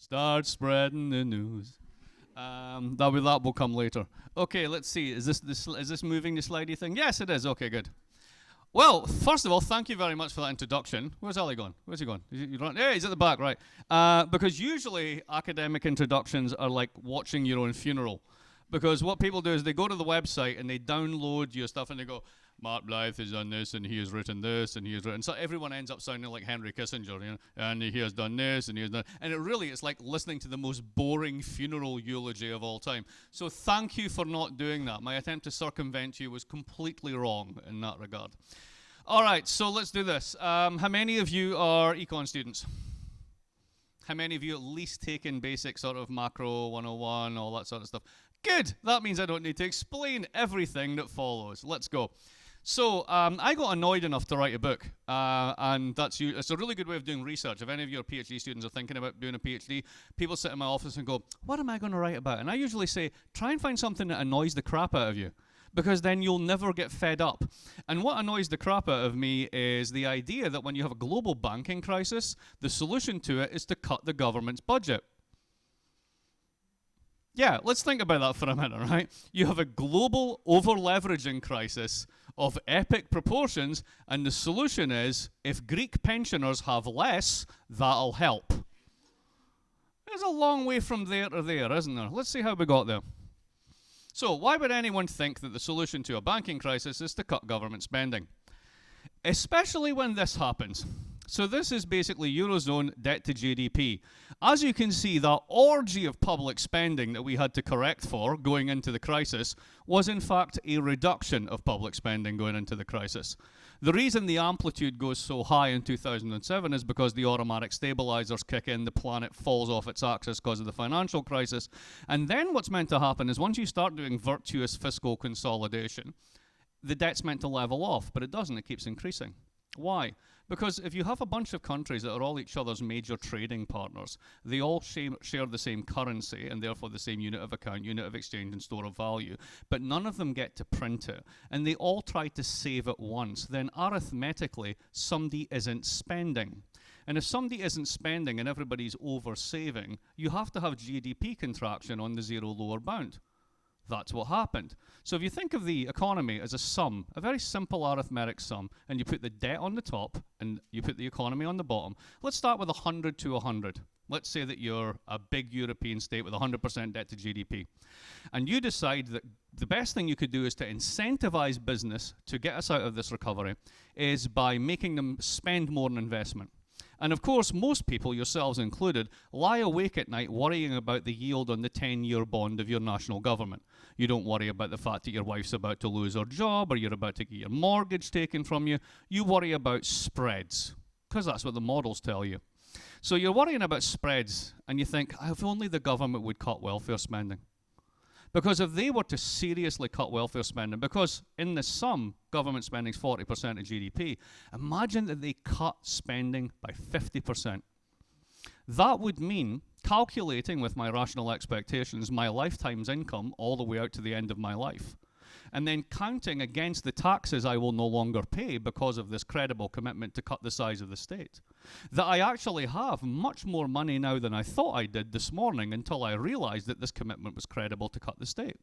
Start spreading the news. That will come later. Okay, let's see. Is this moving the slidey thing? Yes, it is. Okay, good. Well, first of all, thank you very much for that introduction. Where's Ali gone? Where's he gone? Yeah, he's at the back, right. Because usually academic introductions are like watching your own funeral. Because what people do is they go to the website and they download your stuff and they go, Mark Blyth has done this and he has written this and he has written. So everyone ends up sounding like Henry Kissinger, you know, and he has done this and he has done. And it's like listening to the most boring funeral eulogy of all time. So thank you for not doing that. My attempt to circumvent you was completely wrong in that regard. All right, so let's do this. How many of you are econ students? How many of you at least taken basic sort of macro 101, all that sort of stuff? Good. That means I don't need to explain everything that follows. Let's go. So I got annoyed enough to write a book, and it's a really good way of doing research. If any of your PhD students are thinking about doing a PhD, people sit in my office and go, what am I going to write about? And I usually say, try and find something that annoys the crap out of you, because then you'll never get fed up. And what annoys the crap out of me is the idea that when you have a global banking crisis, the solution to it is to cut the government's budget. Yeah, let's think about that for a minute, right? You have a global over-leveraging crisis of epic proportions, and the solution is, if Greek pensioners have less, that'll help. There's a long way from there to there, isn't there? Let's see how we got there. So, why would anyone think that the solution to a banking crisis is to cut government spending? Especially when this happens. So this is basically Eurozone debt to GDP. As you can see, that orgy of public spending that we had to correct for going into the crisis was in fact a reduction of public spending going into the crisis. The reason the amplitude goes so high in 2007 is because the automatic stabilizers kick in, the planet falls off its axis because of the financial crisis. And then what's meant to happen is once you start doing virtuous fiscal consolidation, the debt's meant to level off, but it doesn't, it keeps increasing. Why? Because if you have a bunch of countries that are all each other's major trading partners, they all share the same currency and therefore the same unit of account, unit of exchange and store of value, but none of them get to print it, and they all try to save at once, then arithmetically somebody isn't spending. And if somebody isn't spending and everybody's over-saving, you have to have GDP contraction on the zero lower bound. That's what happened. So if you think of the economy as a sum, a very simple arithmetic sum, and you put the debt on the top and you put the economy on the bottom, let's start with 100 to 100. Let's say that you're a big European state with 100% debt to GDP. And you decide that the best thing you could do is to incentivize business to get us out of this recovery is by making them spend more on investment. And of course, most people, yourselves included, lie awake at night worrying about the yield on the 10-year bond of your national government. You don't worry about the fact that your wife's about to lose her job or you're about to get your mortgage taken from you. You worry about spreads, because that's what the models tell you. So you're worrying about spreads, and you think, if only the government would cut welfare spending. Because if they were to seriously cut welfare spending, because in the sum, government spending is 40% of GDP, imagine that they cut spending by 50%. That would mean, calculating with my rational expectations, my lifetime's income all the way out to the end of my life, and then counting against the taxes I will no longer pay because of this credible commitment to cut the size of the state, that I actually have much more money now than I thought I did this morning until I realized that this commitment was credible to cut the state.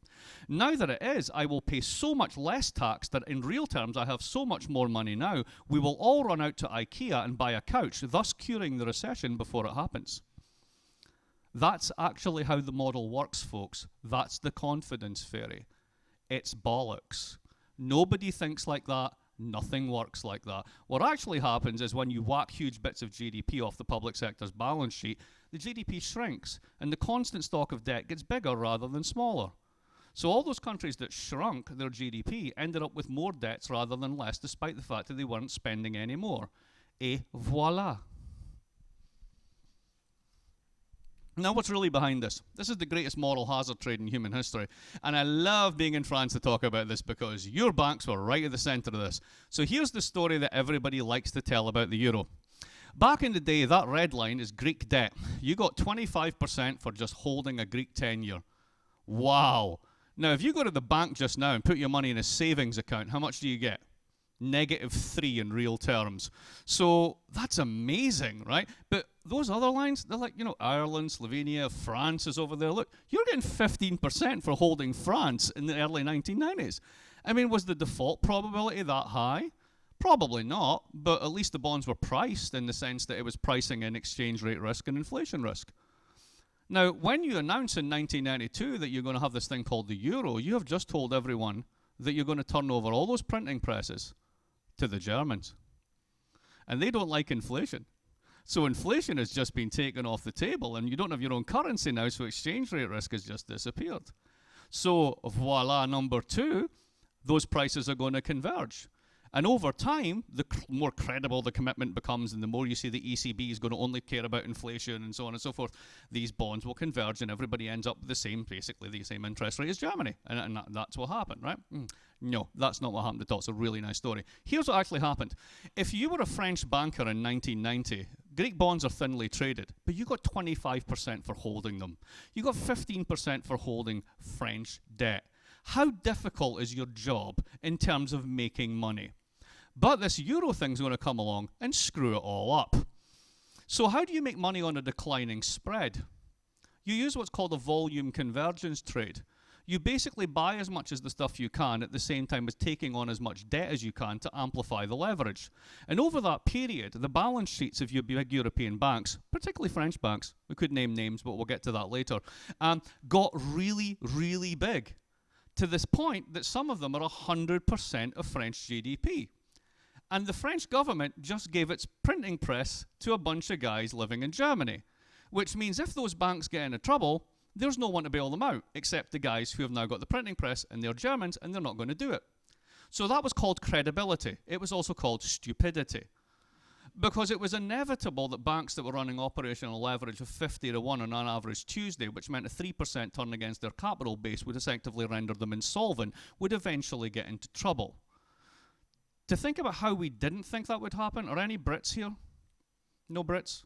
Now that it is, I will pay so much less tax that in real terms I have so much more money now, we will all run out to IKEA and buy a couch, thus curing the recession before it happens. That's actually how the model works, folks. That's the confidence fairy. It's bollocks. Nobody thinks like that. Nothing works like that. What actually happens is when you whack huge bits of GDP off the public sector's balance sheet, the GDP shrinks, and the constant stock of debt gets bigger rather than smaller. So all those countries that shrunk their GDP ended up with more debts rather than less, despite the fact that they weren't spending any more. Et voila. Now, what's really behind this? This is the greatest moral hazard trade in human history. And I love being in France to talk about this because your banks were right at the center of this. So here's the story that everybody likes to tell about the euro. Back in the day, that red line is Greek debt. You got 25% for just holding a Greek 10-year. Wow. Now, if you go to the bank just now and put your money in a savings account, how much do you get? -3 in real terms. So that's amazing, right? But those other lines, they're like, Ireland, Slovenia, France is over there. Look, you're getting 15% for holding France in the early 1990s. I mean, was the default probability that high? Probably not, but at least the bonds were priced in the sense that it was pricing in exchange rate risk and inflation risk. Now, when you announce in 1992 that you're going to have this thing called the euro, you have just told everyone that you're going to turn over all those printing presses to the Germans. And they don't like inflation. So inflation has just been taken off the table, and you don't have your own currency now, so exchange rate risk has just disappeared. So voila, number 2, those prices are going to converge. And over time, the more credible the commitment becomes, and the more you see the ECB is going to only care about inflation and so on and so forth, these bonds will converge and everybody ends up with basically the same interest rate as Germany. And that's what happened, right? No, that's not what happened at all. It's a really nice story. Here's what actually happened. If you were a French banker in 1990, Greek bonds are thinly traded, but you got 25% for holding them. You got 15% for holding French debt. How difficult is your job in terms of making money? But this euro thing's going to come along and screw it all up. So how do you make money on a declining spread? You use what's called a volume convergence trade. You basically buy as much as the stuff you can at the same time as taking on as much debt as you can to amplify the leverage. And over that period, the balance sheets of your big European banks, particularly French banks, we could name names, but we'll get to that later, got really, really big, to this point that some of them are 100% of French GDP. And the French government just gave its printing press to a bunch of guys living in Germany, which means if those banks get into trouble, there's no one to bail them out, except the guys who have now got the printing press, and they're Germans, and they're not going to do it. So that was called credibility. It was also called stupidity, because it was inevitable that banks that were running operational leverage of 50-1 on an average Tuesday, which meant a 3% turn against their capital base would effectively render them insolvent, would eventually get into trouble. To think about how we didn't think that would happen, are any Brits here? No Brits?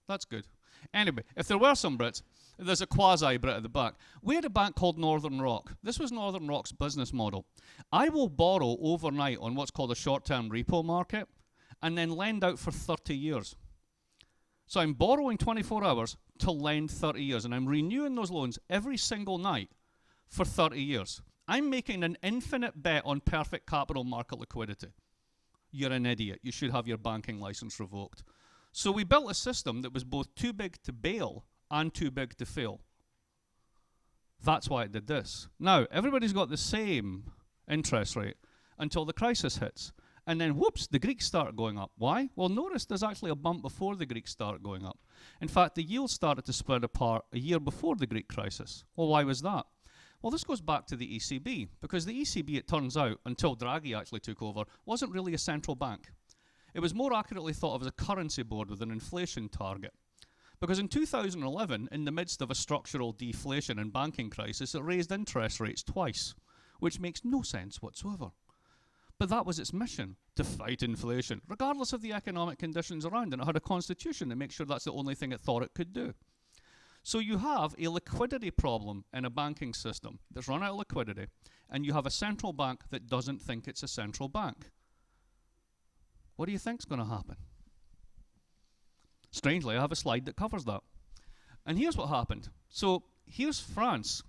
That's good. Anyway, if there were some Brits, there's a quasi-Brit at the back. We had a bank called Northern Rock. This was Northern Rock's business model. I will borrow overnight on what's called a short-term repo market and then lend out for 30 years. So I'm borrowing 24 hours to lend 30 years, and I'm renewing those loans every single night for 30 years. I'm making an infinite bet on perfect capital market liquidity. You're an idiot. You should have your banking license revoked. So we built a system that was both too big to bail and too big to fail. That's why it did this. Now, everybody's got the same interest rate until the crisis hits. And then, whoops, the Greeks start going up. Why? Well, notice there's actually a bump before the Greeks start going up. In fact, the yields started to spread apart a year before the Greek crisis. Well, why was that? Well, this goes back to the ECB, because the ECB, it turns out, until Draghi actually took over, wasn't really a central bank. It was more accurately thought of as a currency board with an inflation target. Because in 2011, in the midst of a structural deflation and banking crisis, it raised interest rates twice, which makes no sense whatsoever. But that was its mission, to fight inflation, regardless of the economic conditions around, and it had a constitution to make sure that's the only thing it thought it could do. So you have a liquidity problem in a banking system that's run out of liquidity, and you have a central bank that doesn't think it's a central bank. What do you think's going to happen? Strangely, I have a slide that covers that. And here's what happened. So here's France.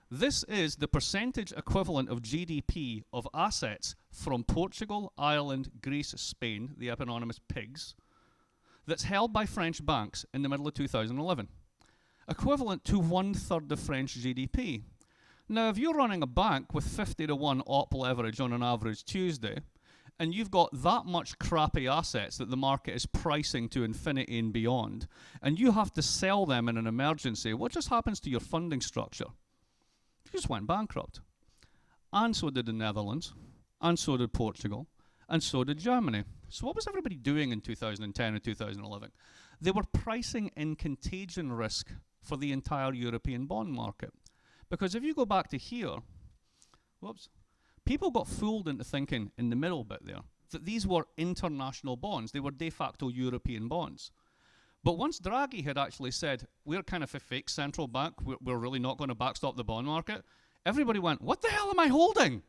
This is the percentage equivalent of GDP of assets from Portugal, Ireland, Greece, Spain, the eponymous pigs, that's held by French banks in the middle of 2011. Equivalent to 1/3 of French GDP. Now, if you're running a bank with 50-1 op leverage on an average Tuesday, and you've got that much crappy assets that the market is pricing to infinity and beyond, and you have to sell them in an emergency, what just happens to your funding structure? You just went bankrupt. And so did the Netherlands, and so did Portugal, and so did Germany. So what was everybody doing in 2010 and 2011? They were pricing in contagion risk for the entire European bond market. Because if you go back to here, whoops, people got fooled into thinking in the middle bit there that these were international bonds. They were de facto European bonds. But once Draghi had actually said, we're kind of a fake central bank, we're really not going to backstop the bond market, everybody went, what the hell am I holding?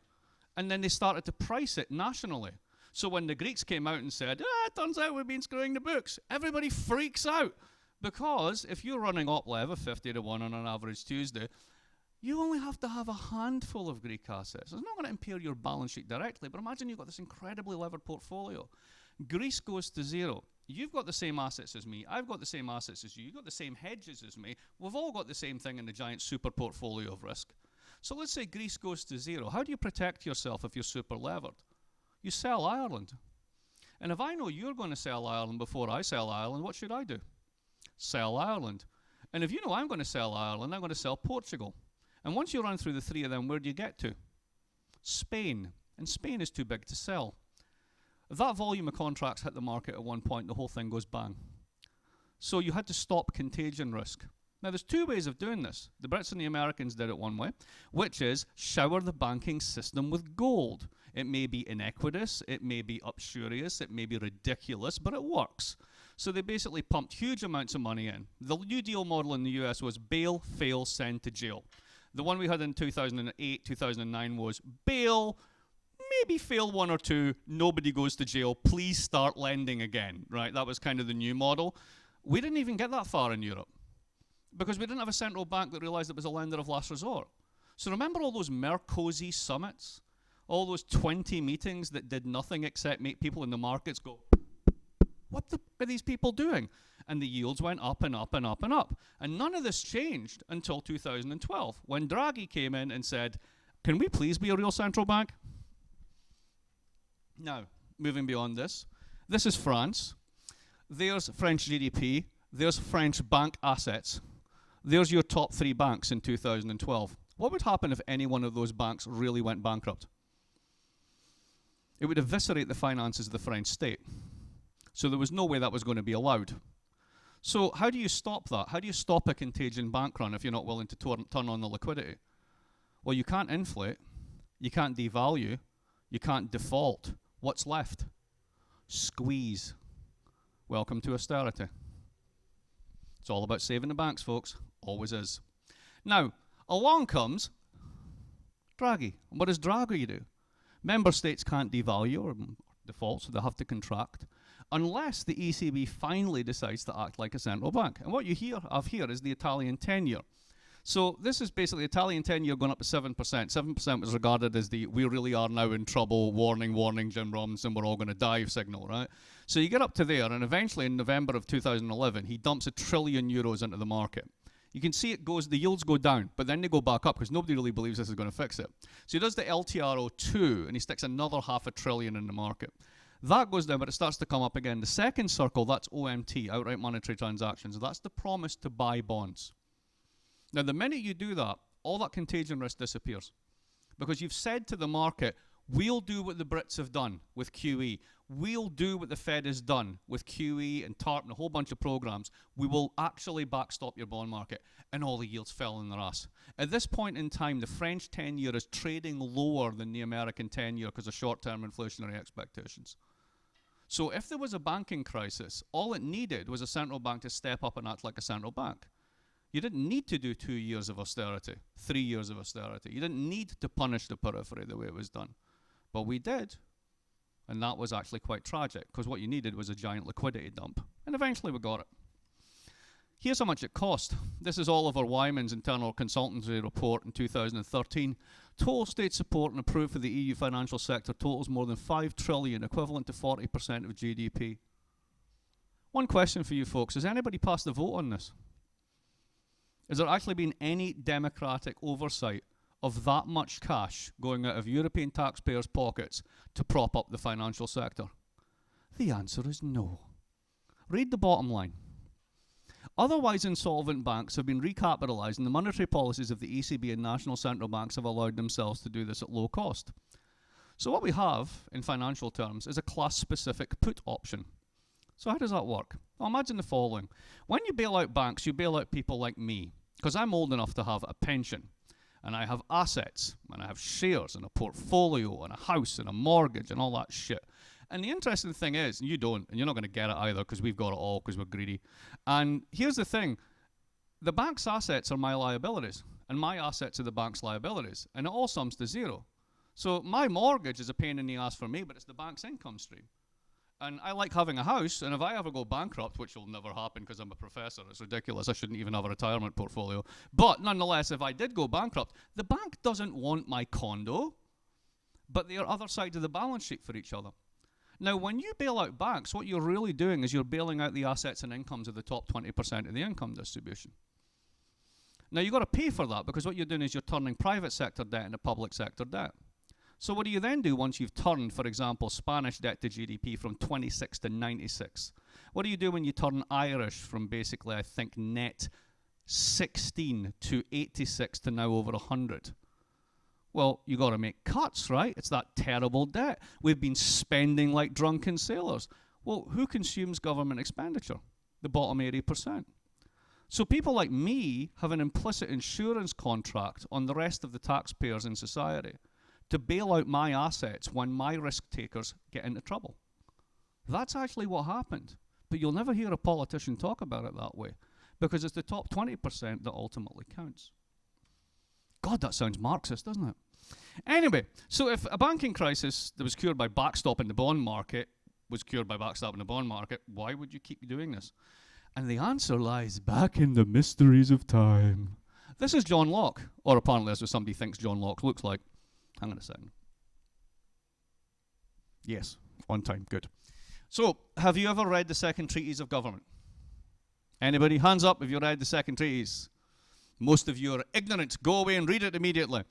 And then they started to price it nationally. So when the Greeks came out and said, it turns out we've been screwing the books, everybody freaks out. Because if you're running op-level 50 to 1 on an average Tuesday, you only have to have a handful of Greek assets. It's not going to impair your balance sheet directly, but imagine you've got this incredibly levered portfolio. Greece goes to zero. You've got the same assets as me. I've got the same assets as you. You've got the same hedges as me. We've all got the same thing in the giant super portfolio of risk. So let's say Greece goes to zero. How do you protect yourself if you're super levered? You sell Ireland. And if I know you're going to sell Ireland before I sell Ireland, what should I do? Sell Ireland. And if you know I'm going to sell Ireland, I'm going to sell Portugal. And once you run through the three of them, where do you get to? Spain. And Spain is too big to sell. If that volume of contracts hit the market at one point, the whole thing goes bang. So you had to stop contagion risk. Now, there's two ways of doing this. The Brits and the Americans did it one way, which is shower the banking system with gold. It may be iniquitous, it may be uxorious, it may be ridiculous, but it works. So they basically pumped huge amounts of money in. The New Deal model in the US was bail, fail, send to jail. The one we had in 2008, 2009 was bail, maybe fail one or two, nobody goes to jail, please start lending again, right? That was kind of the new model. We didn't even get that far in Europe because we didn't have a central bank that realized it was a lender of last resort. So remember all those Merkozy summits? All those 20 meetings that did nothing except make people in the markets go, what are these people doing? And the yields went up and up and up and up. And none of this changed until 2012, when Draghi came in and said, can we please be a real central bank? Now, moving beyond this, this is France. There's French GDP. There's French bank assets. There's your top three banks in 2012. What would happen if any one of those banks really went bankrupt? It would eviscerate the finances of the French state. So there was no way that was going to be allowed. So how do you stop that? How do you stop a contagion bank run if you're not willing to turn on the liquidity? Well, you can't inflate. You can't devalue. You can't default. What's left? Squeeze. Welcome to austerity. It's all about saving the banks, folks. Always is. Now, along comes Draghi. And what does Draghi do? Member states can't devalue or default, so they have to contract, unless the ECB finally decides to act like a central bank. And what you have here is the Italian 10-year. So this is basically Italian 10-year going up to 7%. 7% was regarded as the we really are now in trouble, warning, warning, Jim Robinson, we're all going to die signal, right? So you get up to there, and eventually in November of 2011, he dumps €1 trillion into the market. You can see the yields go down, but then they go back up because nobody really believes this is going to fix it. So he does the LTRO2, and he sticks another $500 billion in the market. That goes down, but it starts to come up again. The second circle, that's OMT, outright monetary transactions. That's the promise to buy bonds. Now, the minute you do that, all that contagion risk disappears. Because you've said to the market, we'll do what the Brits have done with QE. We'll do what the Fed has done with QE and TARP and a whole bunch of programs. We will actually backstop your bond market. And all the yields fell in their ass. At this point in time, the French 10-year is trading lower than the American 10-year because of short-term inflationary expectations. So if there was a banking crisis, all it needed was a central bank to step up and act like a central bank. You didn't need to do 2 years of austerity, 3 years of austerity. You didn't need to punish the periphery the way it was done. But we did. And that was actually quite tragic, because what you needed was a giant liquidity dump. And eventually we got it. Here's how much it cost. This is Oliver Wyman's internal consultancy report in 2013. Total state support and approved for the EU financial sector totals more than $5 trillion, equivalent to 40% of GDP. One question for you folks, has anybody passed the vote on this? Has there actually been any democratic oversight of that much cash going out of European taxpayers' pockets to prop up the financial sector? The answer is no. Read the bottom line. Otherwise insolvent banks have been recapitalized, and the monetary policies of the ECB and national central banks have allowed themselves to do this at low cost. So what we have, in financial terms, is a class-specific put option. So how does that work? Well, imagine the following. When you bail out banks, you bail out people like me, because I'm old enough to have a pension, and I have assets, and I have shares, and a portfolio, and a house, and a mortgage, and all that shit. And the interesting thing is, you don't, and you're not going to get it either, because we've got it all, because we're greedy. And here's the thing. The bank's assets are my liabilities, and my assets are the bank's liabilities, and it all sums to zero. So my mortgage is a pain in the ass for me, but it's the bank's income stream. And I like having a house, and if I ever go bankrupt, which will never happen because I'm a professor, it's ridiculous, I shouldn't even have a retirement portfolio. But nonetheless, if I did go bankrupt, the bank doesn't want my condo, but they are other sides of the balance sheet for each other. Now, when you bail out banks, what you're really doing is you're bailing out the assets and incomes of the top 20% of the income distribution. Now, you've got to pay for that because what you're doing is you're turning private sector debt into public sector debt. So what do you then do once you've turned, for example, Spanish debt to GDP from 26 to 96? What do you do when you turn Irish from basically, I think, net 16 to 86 to now over 100? Well, you got to make cuts, right? It's that terrible debt. We've been spending like drunken sailors. Well, who consumes government expenditure? The bottom 80%. So people like me have an implicit insurance contract on the rest of the taxpayers in society to bail out my assets when my risk takers get into trouble. That's actually what happened. But you'll never hear a politician talk about it that way because it's the top 20% that ultimately counts. God, that sounds Marxist, doesn't it? Anyway, so if a banking crisis that was cured by backstopping the bond market was cured by backstopping the bond market, why would you keep doing this? And the answer lies back in the mysteries of time. This is John Locke, or apparently that's what somebody thinks John Locke looks like. Hang on a second. Yes, on time, good. So, have you ever read the Second Treatise of Government? Anybody? Hands up if you read the Second Treatise. Most of you are ignorant. Go away and read it immediately.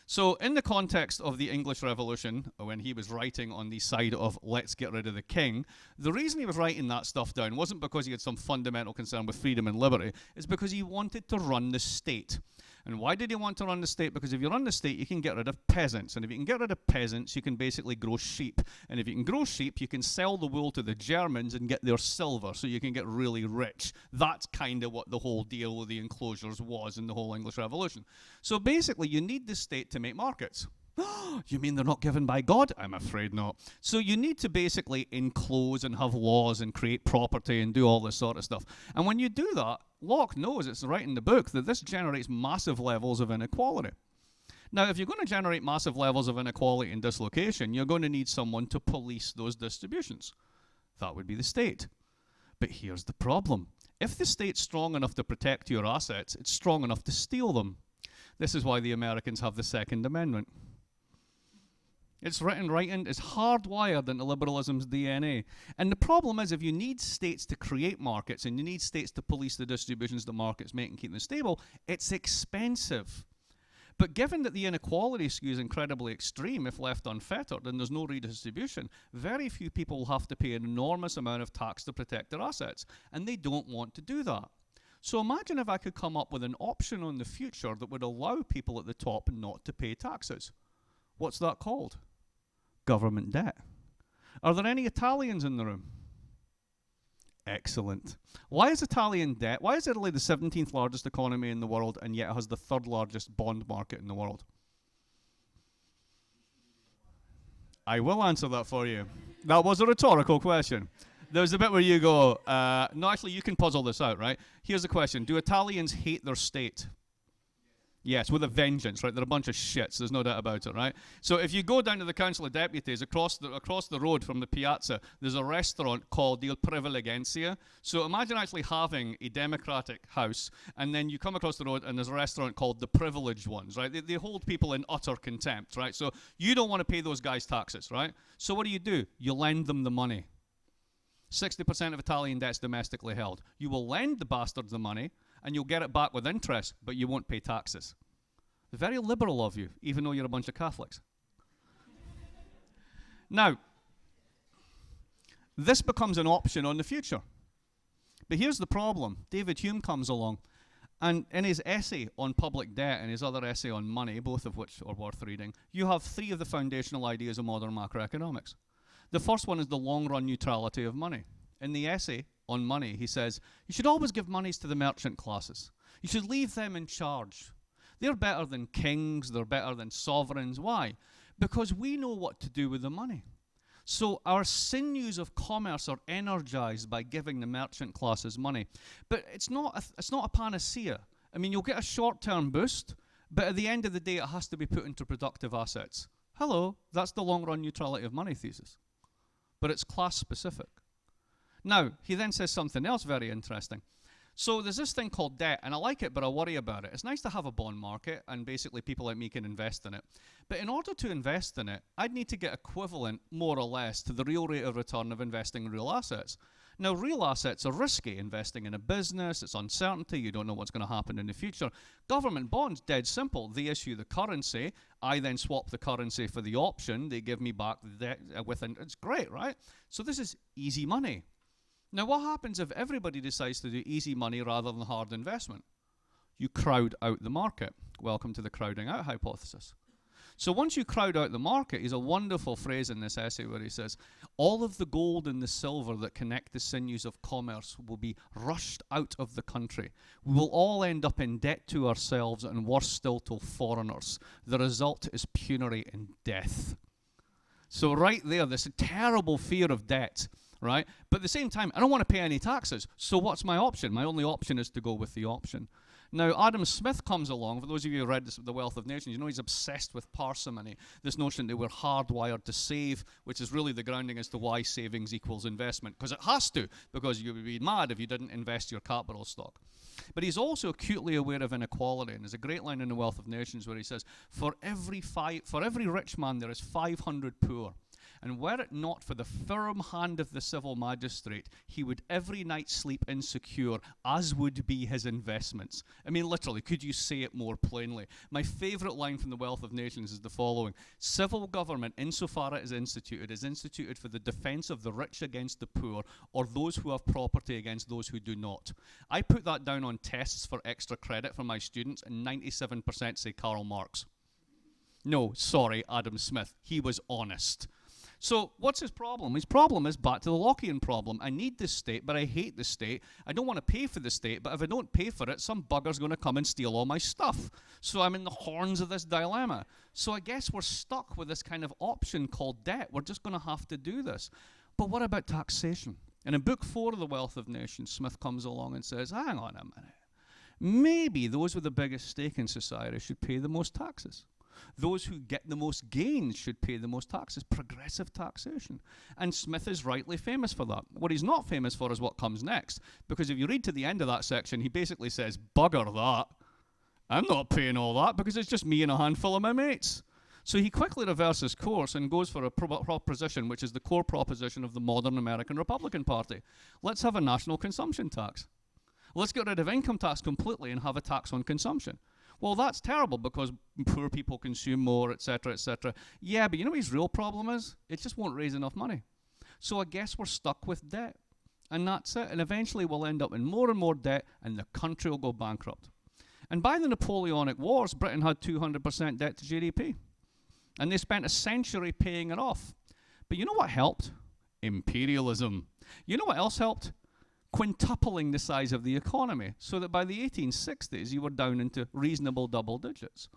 So, in the context of the English Revolution, when he was writing on the side of let's get rid of the king, the reason he was writing that stuff down wasn't because he had some fundamental concern with freedom and liberty, it's because he wanted to run the state. And why did he want to run the state? Because if you run the state, you can get rid of peasants. And if you can get rid of peasants, you can basically grow sheep. And if you can grow sheep, you can sell the wool to the Germans and get their silver, so you can get really rich. That's kind of what the whole deal with the enclosures was in the whole English Revolution. So basically, you need the state to make markets. You mean they're not given by God? I'm afraid not. So you need to basically enclose and have laws and create property and do all this sort of stuff. And when you do that, Locke knows, it's right in the book, that this generates massive levels of inequality. Now, if you're going to generate massive levels of inequality and dislocation, you're going to need someone to police those distributions. That would be the state. But here's the problem. If the state's strong enough to protect your assets, it's strong enough to steal them. This is why the Americans have the Second Amendment. It's written right in, it's hardwired into liberalism's DNA. And the problem is, if you need states to create markets and you need states to police the distributions the markets make and keep them stable, it's expensive. But given that the inequality skew is incredibly extreme if left unfettered and there's no redistribution, very few people will have to pay an enormous amount of tax to protect their assets. And they don't want to do that. So imagine if I could come up with an option on the future that would allow people at the top not to pay taxes. What's that called? Government debt. Are there any Italians in the room? Excellent. Why is Italian debt, why is Italy the 17th largest economy in the world and yet it has the 3rd largest bond market in the world? I will answer that for you. That was a rhetorical question. There's a bit where you go, no, actually, you can puzzle this out, right? Here's the question. Do Italians hate their state? Yes, with a vengeance, right? They're a bunch of shits, there's no doubt about it, right? So if you go down to the Council of Deputies, across the road from the piazza, there's a restaurant called Il Privilegenza. So imagine actually having a democratic house, and then you come across the road, and there's a restaurant called the Privileged Ones, right? They hold people in utter contempt, right? So you don't want to pay those guys taxes, right? So what do? You lend them the money. 60% of Italian debt's domestically held. You will lend the bastards the money, and you'll get it back with interest, but you won't pay taxes. Very liberal of you, even though you're a bunch of Catholics. Now, this becomes an option on the future. But here's the problem. David Hume comes along, and in his essay on public debt and his other essay on money, both of which are worth reading, you have 3 of the foundational ideas of modern macroeconomics. The first one is the long-run neutrality of money. In the essay on money, he says, you should always give monies to the merchant classes. You should leave them in charge. They're better than kings, they're better than sovereigns. Why? Because we know what to do with the money. So our sinews of commerce are energized by giving the merchant classes money. But it's not a panacea. I mean, you'll get a short-term boost, but at the end of the day, it has to be put into productive assets. Hello, that's the long-run neutrality of money thesis. But it's class-specific. Now, he then says something else very interesting. So there's this thing called debt, and I like it, but I worry about it. It's nice to have a bond market, and basically people like me can invest in it. But in order to invest in it, I'd need to get equivalent, more or less, to the real rate of return of investing in real assets. Now, real assets are risky. Investing in a business, it's uncertainty. You don't know what's going to happen in the future. Government bonds, dead simple. They issue the currency. I then swap the currency for the option. They give me back the debt it's great, right? So this is easy money. Now, what happens if everybody decides to do easy money rather than hard investment? You crowd out the market. Welcome to the crowding out hypothesis. So once you crowd out the market, he's a wonderful phrase in this essay where he says, all of the gold and the silver that connect the sinews of commerce will be rushed out of the country. We will all end up in debt to ourselves and worse still to foreigners. The result is penury and death. So right there, this terrible fear of debt. Right? But at the same time, I don't want to pay any taxes. So what's my option? My only option is to go with the option. Now, Adam Smith comes along. For those of you who read The Wealth of Nations, you know he's obsessed with parsimony. This notion that we're hardwired to save, which is really the grounding as to why savings equals investment. Because it has to, because you would be mad if you didn't invest your capital stock. But he's also acutely aware of inequality. And there's a great line in The Wealth of Nations where he says, for every rich man, there is 500 poor. And were it not for the firm hand of the civil magistrate, he would every night sleep insecure, as would be his investments. I mean, literally, could you say it more plainly? My favorite line from The Wealth of Nations is the following. Civil government, insofar it is instituted for the defense of the rich against the poor, or those who have property against those who do not. I put that down on tests for extra credit for my students, and 97% say Karl Marx. No, sorry, Adam Smith. He was honest. So what's his problem? His problem is back to the Lockean problem. I need this state, but I hate the state. I don't want to pay for the state, but if I don't pay for it, some bugger's going to come and steal all my stuff. So I'm in the horns of this dilemma. So I guess we're stuck with this kind of option called debt. We're just going to have to do this. But what about taxation? And in Book 4 of The Wealth of Nations, Smith comes along and says, hang on a minute. Maybe those with the biggest stake in society should pay the most taxes. Those who get the most gains should pay the most taxes. Progressive taxation. And Smith is rightly famous for that. What he's not famous for is what comes next. Because if you read to the end of that section, he basically says, bugger that. I'm not paying all that because it's just me and a handful of my mates. So he quickly reverses course and goes for a proposition which is the core proposition of the modern American Republican Party. Let's have a national consumption tax. Let's get rid of income tax completely and have a tax on consumption. Well, that's terrible because poor people consume more, etc., etc. Yeah, but you know what his real problem is? It just won't raise enough money. So I guess we're stuck with debt. And that's it. And eventually we'll end up in more and more debt and the country will go bankrupt. And by the Napoleonic Wars, Britain had 200% debt to GDP. And they spent a century paying it off. But you know what helped? Imperialism. You know what else helped? Quintupling the size of the economy, so that by the 1860s you were down into reasonable double digits.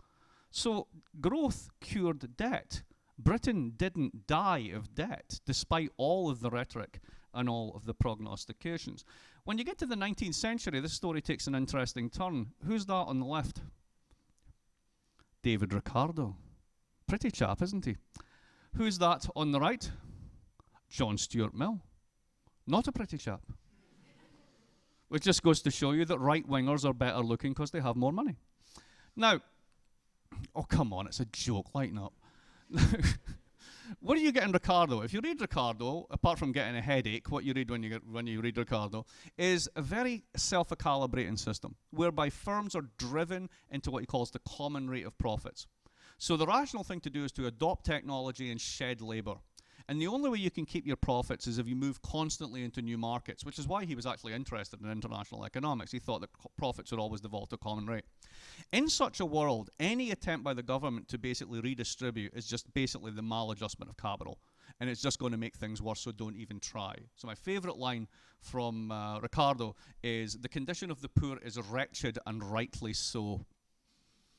So growth cured debt. Britain didn't die of debt, despite all of the rhetoric and all of the prognostications. When you get to the 19th century, this story takes an interesting turn. Who's that on the left? David Ricardo. Pretty chap, isn't he? Who's that on the right? John Stuart Mill. Not a pretty chap. Which just goes to show you that right-wingers are better looking because they have more money. Now, oh, come on, it's a joke, lighten up. What do you get in Ricardo? If you read Ricardo, apart from getting a headache, what you read when you read Ricardo is a very self-calibrating system, whereby firms are driven into what he calls the common rate of profits. So the rational thing to do is to adopt technology and shed labor. And the only way you can keep your profits is if you move constantly into new markets, which is why he was actually interested in international economics. He thought that profits would always devolve to a common rate. In such a world, any attempt by the government to basically redistribute is just basically the maladjustment of capital. And it's just going to make things worse, so don't even try. So my favorite line from Ricardo is, the condition of the poor is wretched and rightly so.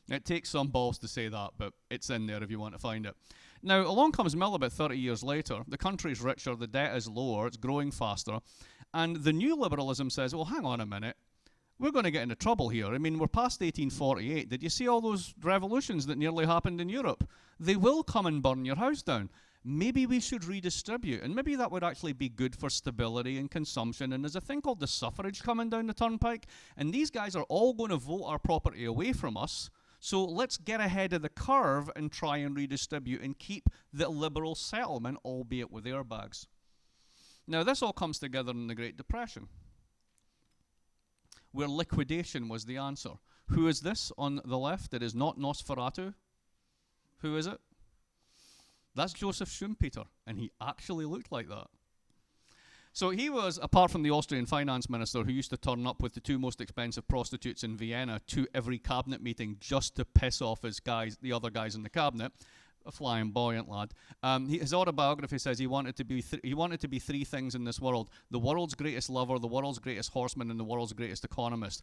It takes some balls to say that, but it's in there if you want to find it. Now, along comes Mill about 30 years later. The country's richer, the debt is lower, it's growing faster. And the new liberalism says, well, hang on a minute. we're going to get into trouble here. I mean, we're past 1848. Did you see all those revolutions that nearly happened in Europe? They will come and burn your house down. Maybe we should redistribute, and maybe that would actually be good for stability and consumption. And there's a thing called the suffrage coming down the turnpike, and these guys are all going to vote our property away from us. So let's get ahead of the curve and try and redistribute and keep the liberal settlement, albeit with airbags. Now, this all comes together in the Great Depression, where liquidation was the answer. Who is this on the left? It is not Nosferatu. Who is it? That's Joseph Schumpeter, and he actually looked like that. So he was, apart from the Austrian finance minister who used to turn up with the 2 most expensive prostitutes in Vienna to every cabinet meeting just to piss off his guys, the other guys in the cabinet, a flamboyant lad. His autobiography says he wanted to be 3 things in this world: the world's greatest lover, the world's greatest horseman, and the world's greatest economist. ...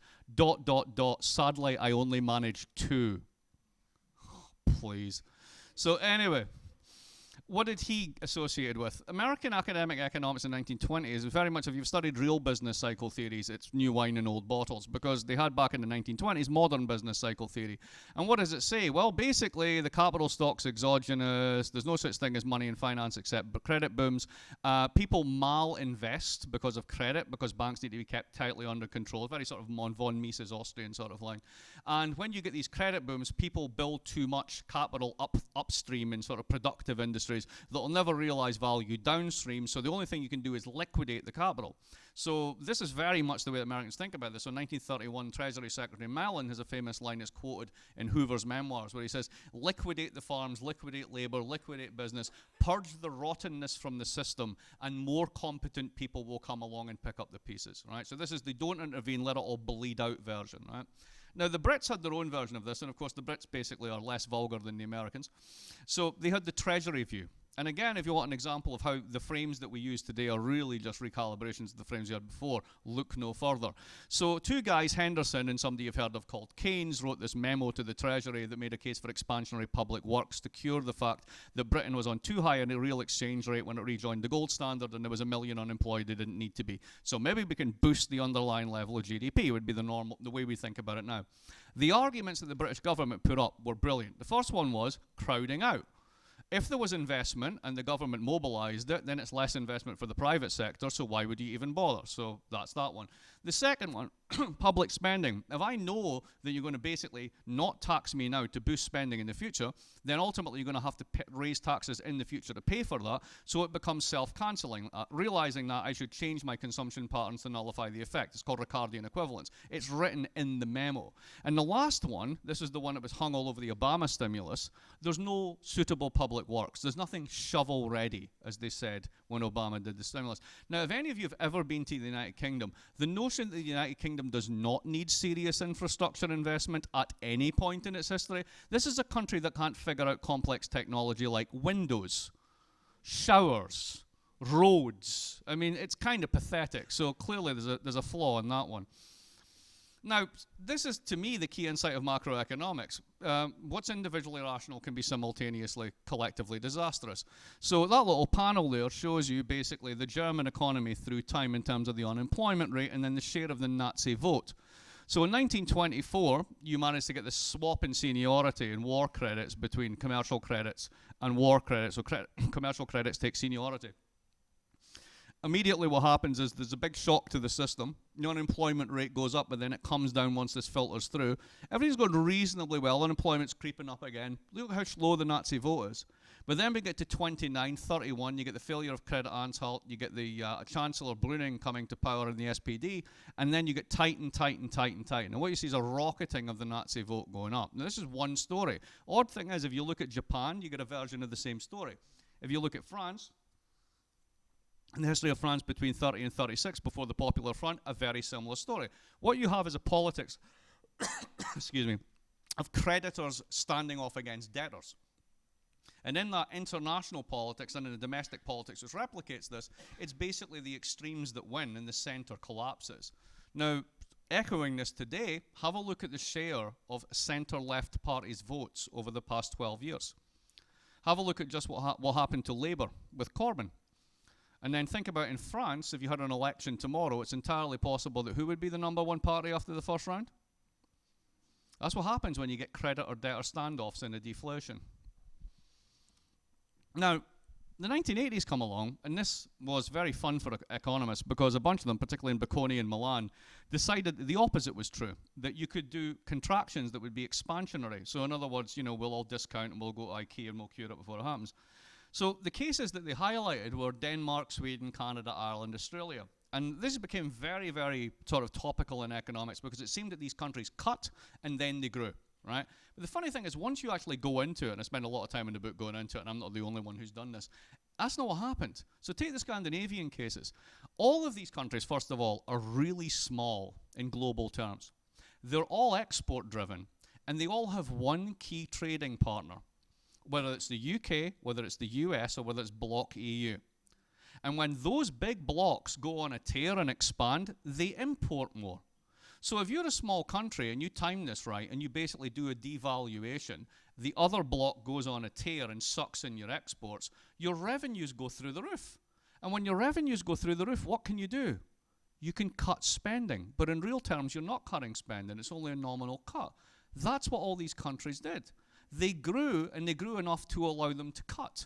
Sadly, I only managed 2. Please. So anyway, what did he associate with? American academic economics in the 1920s is very much, if you've studied real business cycle theories, it's new wine in old bottles, because they had back in the 1920s modern business cycle theory. And what does it say? Well, basically, the capital stock's exogenous. There's no such thing as money in finance except credit booms. People malinvest because of credit, because banks need to be kept tightly under control. Very sort of von Mises Austrian sort of line. And when you get these credit booms, people build too much capital upstream in sort of productive industries that will never realize value downstream, so the only thing you can do is liquidate the capital. So this is very much the way that Americans think about this. So 1931, Treasury Secretary Mellon has a famous line that's quoted in Hoover's memoirs, where he says, liquidate the farms, liquidate labor, liquidate business, purge the rottenness from the system, and more competent people will come along and pick up the pieces, right? So this is the don't intervene, let it all bleed out version, right? Now, the Brits had their own version of this, and of course the Brits basically are less vulgar than the Americans. So they had the Treasury view. And again, if you want an example of how the frames that we use today are really just recalibrations of the frames you had before, look no further. So 2 guys, Henderson and somebody you've heard of called Keynes, wrote this memo to the Treasury that made a case for expansionary public works to cure the fact that Britain was on too high a real exchange rate when it rejoined the gold standard, and there was 1 million unemployed they didn't need to be. So maybe we can boost the underlying level of GDP, would be the way we think about it now. The arguments that the British government put up were brilliant. The first one was crowding out. If there was investment and the government mobilized it, then it's less investment for the private sector, so why would you even bother? So that's that one. The second one, public spending. If I know that you're going to basically not tax me now to boost spending in the future, then ultimately you're going to have to raise taxes in the future to pay for that, so it becomes self-cancelling. Realizing that, I should change my consumption patterns to nullify the effect. It's called Ricardian equivalence. It's written in the memo. And the last one, this is the one that was hung all over the Obama stimulus, there's no suitable public works. There's nothing shovel-ready, as they said when Obama did the stimulus. Now, if any of you have ever been to the United Kingdom, the notion that the United Kingdom does not need serious infrastructure investment at any point in its history, this is a country that can't figure out complex technology like windows, showers, roads. I mean, it's kind of pathetic. So clearly there's a flaw in that one. Now, this is, to me, the key insight of macroeconomics. What's individually rational can be simultaneously collectively disastrous. So that little panel there shows you basically the German economy through time in terms of the unemployment rate and then the share of the Nazi vote. So in 1924, you managed to get this swap in seniority in war credits between commercial credits and war credits. So commercial credits take seniority. Immediately what happens is there's a big shock to the system. The unemployment rate goes up, but then it comes down once this filters through. Everything's going reasonably well. Unemployment's creeping up again. Look how slow the Nazi vote is. But then we get to 29, 31. You get the failure of Credit Anstalt. You get the Chancellor Brüning coming to power in the SPD. And then you get tighten. And what you see is a rocketing of the Nazi vote going up. Now, this is one story. Odd thing is, if you look at Japan, you get a version of the same story. If you look at France, in the history of France between 30 and 36, before the Popular Front, a very similar story. What you have is a politics, excuse me, of creditors standing off against debtors. And in that international politics and in the domestic politics which replicates this, it's basically the extremes that win and the centre collapses. Now, echoing this today, have a look at the share of centre-left parties' votes over the past 12 years. Have a look at just what happened to Labour with Corbyn. And then think about in France, if you had an election tomorrow, it's entirely possible that who would be the number one party after the first round? That's what happens when you get credit or debtor standoffs in a deflation. Now, the 1980s come along, and this was very fun for economists because a bunch of them, particularly in Bocconi and Milan, decided that the opposite was true, that you could do contractions that would be expansionary. So in other words, we'll all discount and we'll go to IKEA and we'll cure it before it happens. So the cases that they highlighted were Denmark, Sweden, Canada, Ireland, Australia. And this became very, very sort of topical in economics because it seemed that these countries cut and then they grew, right? But the funny thing is once you actually go into it, and I spend a lot of time in the book going into it, and I'm not the only one who's done this, that's not what happened. So take the Scandinavian cases. All of these countries, first of all, are really small in global terms. They're all export driven, and they all have one key trading partner, whether it's the UK, whether it's the US, or whether it's bloc EU. And when those big blocks go on a tear and expand, they import more. So if you're a small country and you time this right and you basically do a devaluation, the other block goes on a tear and sucks in your exports, your revenues go through the roof. And when your revenues go through the roof, what can you do? You can cut spending. But in real terms, you're not cutting spending. It's only a nominal cut. That's what all these countries did. They grew, and they grew enough to allow them to cut.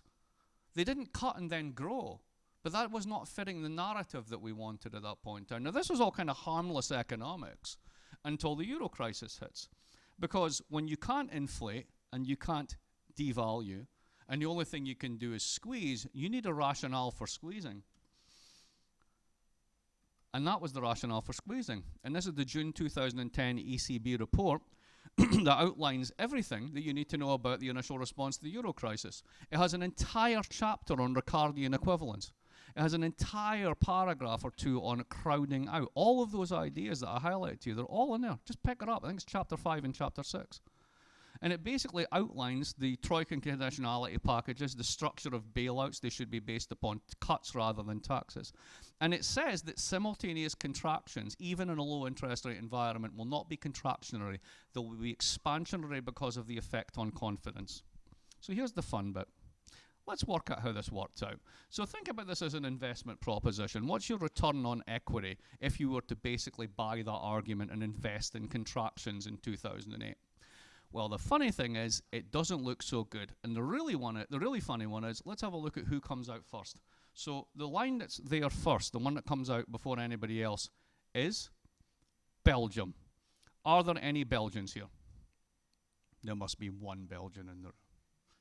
They didn't cut and then grow. But that was not fitting the narrative that we wanted at that point in time. Now, this was all kind of harmless economics until the euro crisis hits. Because when you can't inflate and you can't devalue, and the only thing you can do is squeeze, you need a rationale for squeezing. And that was the rationale for squeezing. And this is the June 2010 ECB report that outlines everything that you need to know about the initial response to the euro crisis. It has an entire chapter on Ricardian equivalence. It has an entire paragraph or two on crowding out. All of those ideas that I highlighted to you, they're all in there. Just pick it up. I think it's chapter 5 and chapter 6. And it basically outlines the Troika and conditionality packages, the structure of bailouts. They should be based upon cuts rather than taxes. And it says that simultaneous contractions, even in a low interest rate environment, will not be contractionary. They will be expansionary because of the effect on confidence. So here's the fun bit. Let's work out how this worked out. So think about this as an investment proposition. What's your return on equity if you were to basically buy that argument and invest in contractions in 2008? Well, the funny thing is, it doesn't look so good. And the really funny one is, let's have a look at who comes out first. So the line that's there first, the one that comes out before anybody else, is Belgium. Are there any Belgians here? There must be one Belgian in there.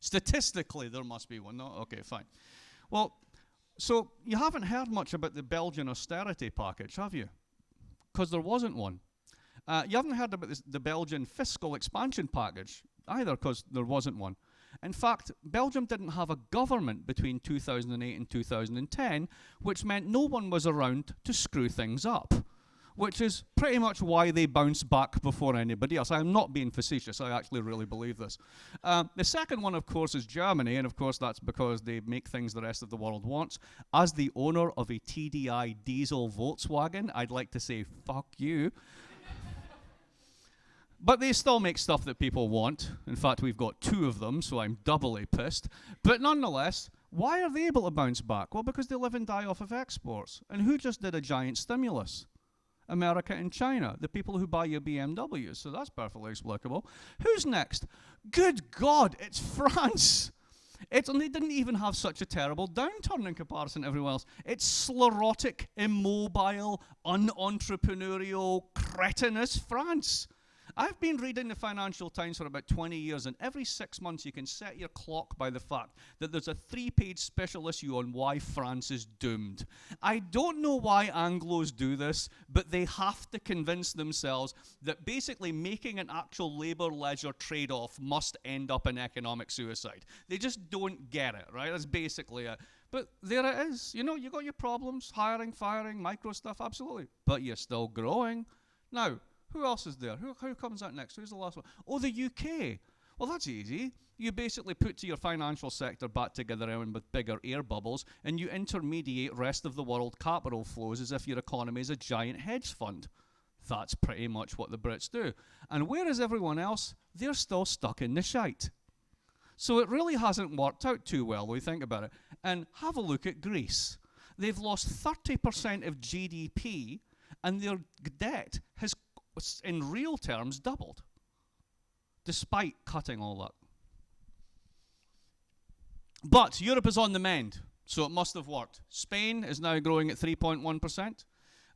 Statistically, there must be one. No? Okay, fine. Well, so you haven't heard much about the Belgian austerity package, have you? Because there wasn't one. You haven't heard about the Belgian fiscal expansion package either, because there wasn't one. In fact, Belgium didn't have a government between 2008 and 2010, which meant no one was around to screw things up, which is pretty much why they bounced back before anybody else. I'm not being facetious. I actually really believe this. The second one, of course, is Germany, and of course that's because they make things the rest of the world wants. As the owner of a TDI diesel Volkswagen, I'd like to say, fuck you. But they still make stuff that people want. In fact, we've got 2 of them, so I'm doubly pissed. But nonetheless, why are they able to bounce back? Well, because they live and die off of exports. And who just did a giant stimulus? America and China, the people who buy your BMWs. So that's perfectly explicable. Who's next? Good God, it's France. They didn't even have such a terrible downturn in comparison to everyone else. It's sclerotic, immobile, unentrepreneurial, cretinous France. I've been reading the Financial Times for about 20 years, and every 6 months you can set your clock by the fact that there's a 3-page special issue on why France is doomed. I don't know why Anglos do this, but they have to convince themselves that basically making an actual labor-leisure trade-off must end up in economic suicide. They just don't get it, right? That's basically it. But there it is. You know, you got your problems, hiring, firing, micro stuff, absolutely. But you're still growing. Now, who else is there? Who comes out next? Who's the last one? Oh, the UK. Well, that's easy. You basically put your financial sector back together with bigger air bubbles, and you intermediate rest of the world capital flows as if your economy is a giant hedge fund. That's pretty much what the Brits do. And where is everyone else? They're still stuck in the shite. So it really hasn't worked out too well when we think about it. And have a look at Greece. they've lost 30% of GDP, and their debt has, in real terms, doubled, despite cutting all that. But Europe is on the mend, so it must have worked. Spain is now growing at 3.1%.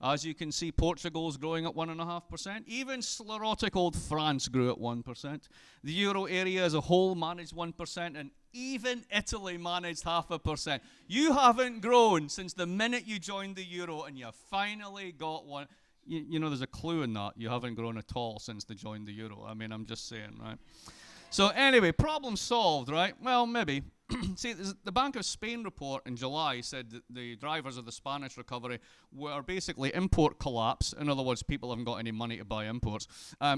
As you can see, Portugal is growing at 1.5%. Even sclerotic old France grew at 1%. The euro area as a whole managed 1%, and even Italy managed 0.5%. You haven't grown since the minute you joined the euro, and you finally got one. You know, there's a clue in that. You haven't grown at all since they joined the euro. I mean, I'm just saying, right? So anyway, problem solved, right? Well, maybe. See, the Bank of Spain report in July said that the drivers of the Spanish recovery were basically import collapse. In other words, people haven't got any money to buy imports.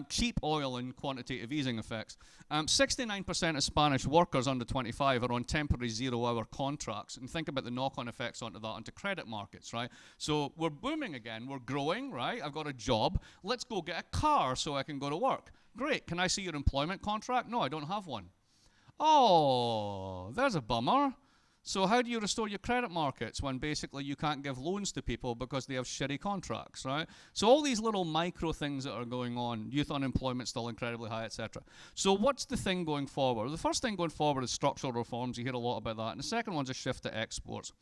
Cheap oil and quantitative easing effects. 69% of Spanish workers under 25 are on temporary zero-hour contracts. And think about the knock-on effects onto that, onto credit markets, right? So we're booming again. We're growing, right? I've got a job. Let's go get a car so I can go to work. Great. Can I see your employment contract? No, I don't have one. Oh, there's a bummer. So how do you restore your credit markets when basically you can't give loans to people because they have shitty contracts, right? So all these little micro things that are going on, youth unemployment still incredibly high, etc. So what's the thing going forward? The first thing going forward is structural reforms. You hear a lot about that. And the second one's a shift to exports.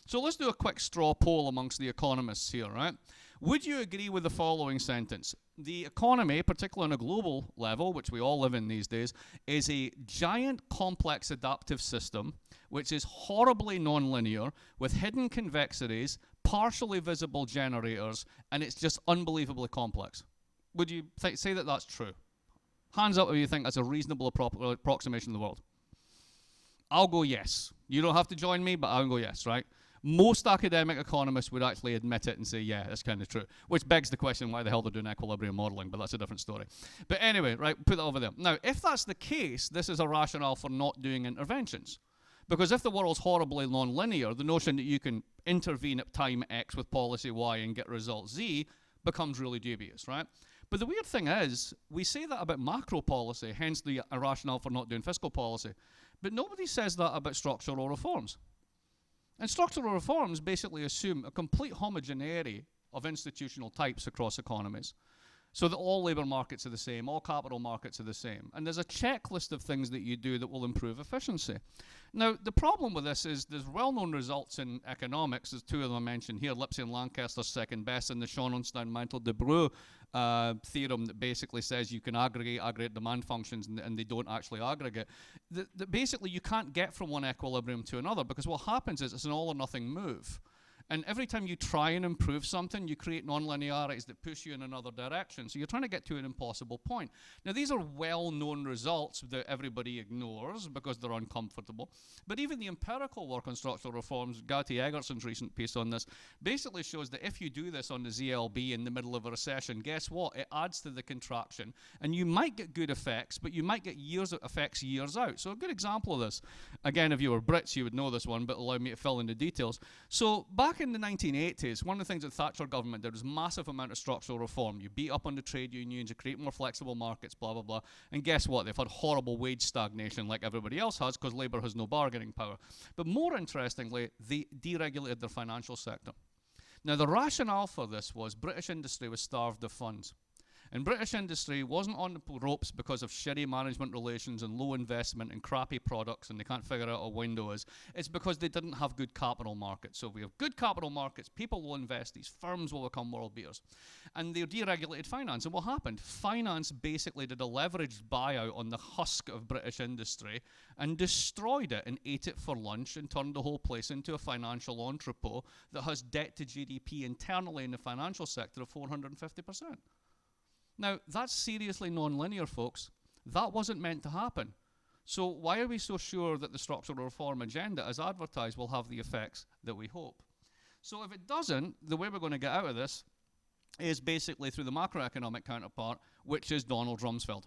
So let's do a quick straw poll amongst the economists here, right? Would you agree with the following sentence? The economy, particularly on a global level, which we all live in these days, is a giant, complex, adaptive system, which is horribly nonlinear, with hidden convexities, partially visible generators, and it's just unbelievably complex. Would you say that that's true? Hands up if you think that's a reasonable approximation of the world. I'll go yes. You don't have to join me, but I'll go yes, right? Most academic economists would actually admit it and say, yeah, that's kind of true. Which begs the question why the hell they're doing equilibrium modeling, but that's a different story. But anyway, right, put that over there. Now, if that's the case, this is a rationale for not doing interventions. Because if the world's horribly non-linear, the notion that you can intervene at time X with policy Y and get result Z becomes really dubious, right? But the weird thing is, we say that about macro policy, hence the rationale for not doing fiscal policy. But nobody says that about structural reforms. And structural reforms basically assume a complete homogeneity of institutional types across economies, so that all labour markets are the same, all capital markets are the same. And there's a checklist of things that you do that will improve efficiency. Now, the problem with this is there's well-known results in economics. There's two of them I mentioned here, Lipsey and Lancaster's second best, and the Schonenstein-Mantel-de theorem that basically says you can aggregate demand functions and they don't actually aggregate. Basically, you can't get from one equilibrium to another, because what happens is it's an all or nothing move. And every time you try and improve something, you create non-linearities that push you in another direction. So you're trying to get to an impossible point. Now, these are well-known results that everybody ignores because they're uncomfortable. But even the empirical work on structural reforms, Gatti Egerson's recent piece on this, basically shows that if you do this on the ZLB in the middle of a recession, guess what? It adds to the contraction. And you might get good effects, but you might get effects years out. So a good example of this, again, if you were Brits, you would know this one, but allow me to fill in the details. So back in the 1980s, one of the things that the Thatcher government did was massive amount of structural reform. You beat up on the trade unions, you create more flexible markets, blah, blah, blah. And guess what? They've had horrible wage stagnation like everybody else has because Labour has no bargaining power. But more interestingly, they deregulated their financial sector. Now, the rationale for this was British industry was starved of funds. And British industry wasn't on the ropes because of shitty management relations and low investment and crappy products, and they can't figure out what a window is. It's because they didn't have good capital markets. So if we have good capital markets, people will invest, these firms will become world beaters. And they deregulated finance. And what happened? Finance basically did a leveraged buyout on the husk of British industry and destroyed it and ate it for lunch and turned the whole place into a financial entrepot that has debt to GDP internally in the financial sector of 450%. Now, that's seriously non-linear, folks. That wasn't meant to happen. So why are we so sure that the structural reform agenda, as advertised, will have the effects that we hope? So if it doesn't, the way we're going to get out of this is basically through the macroeconomic counterpart, which is Donald Rumsfeld.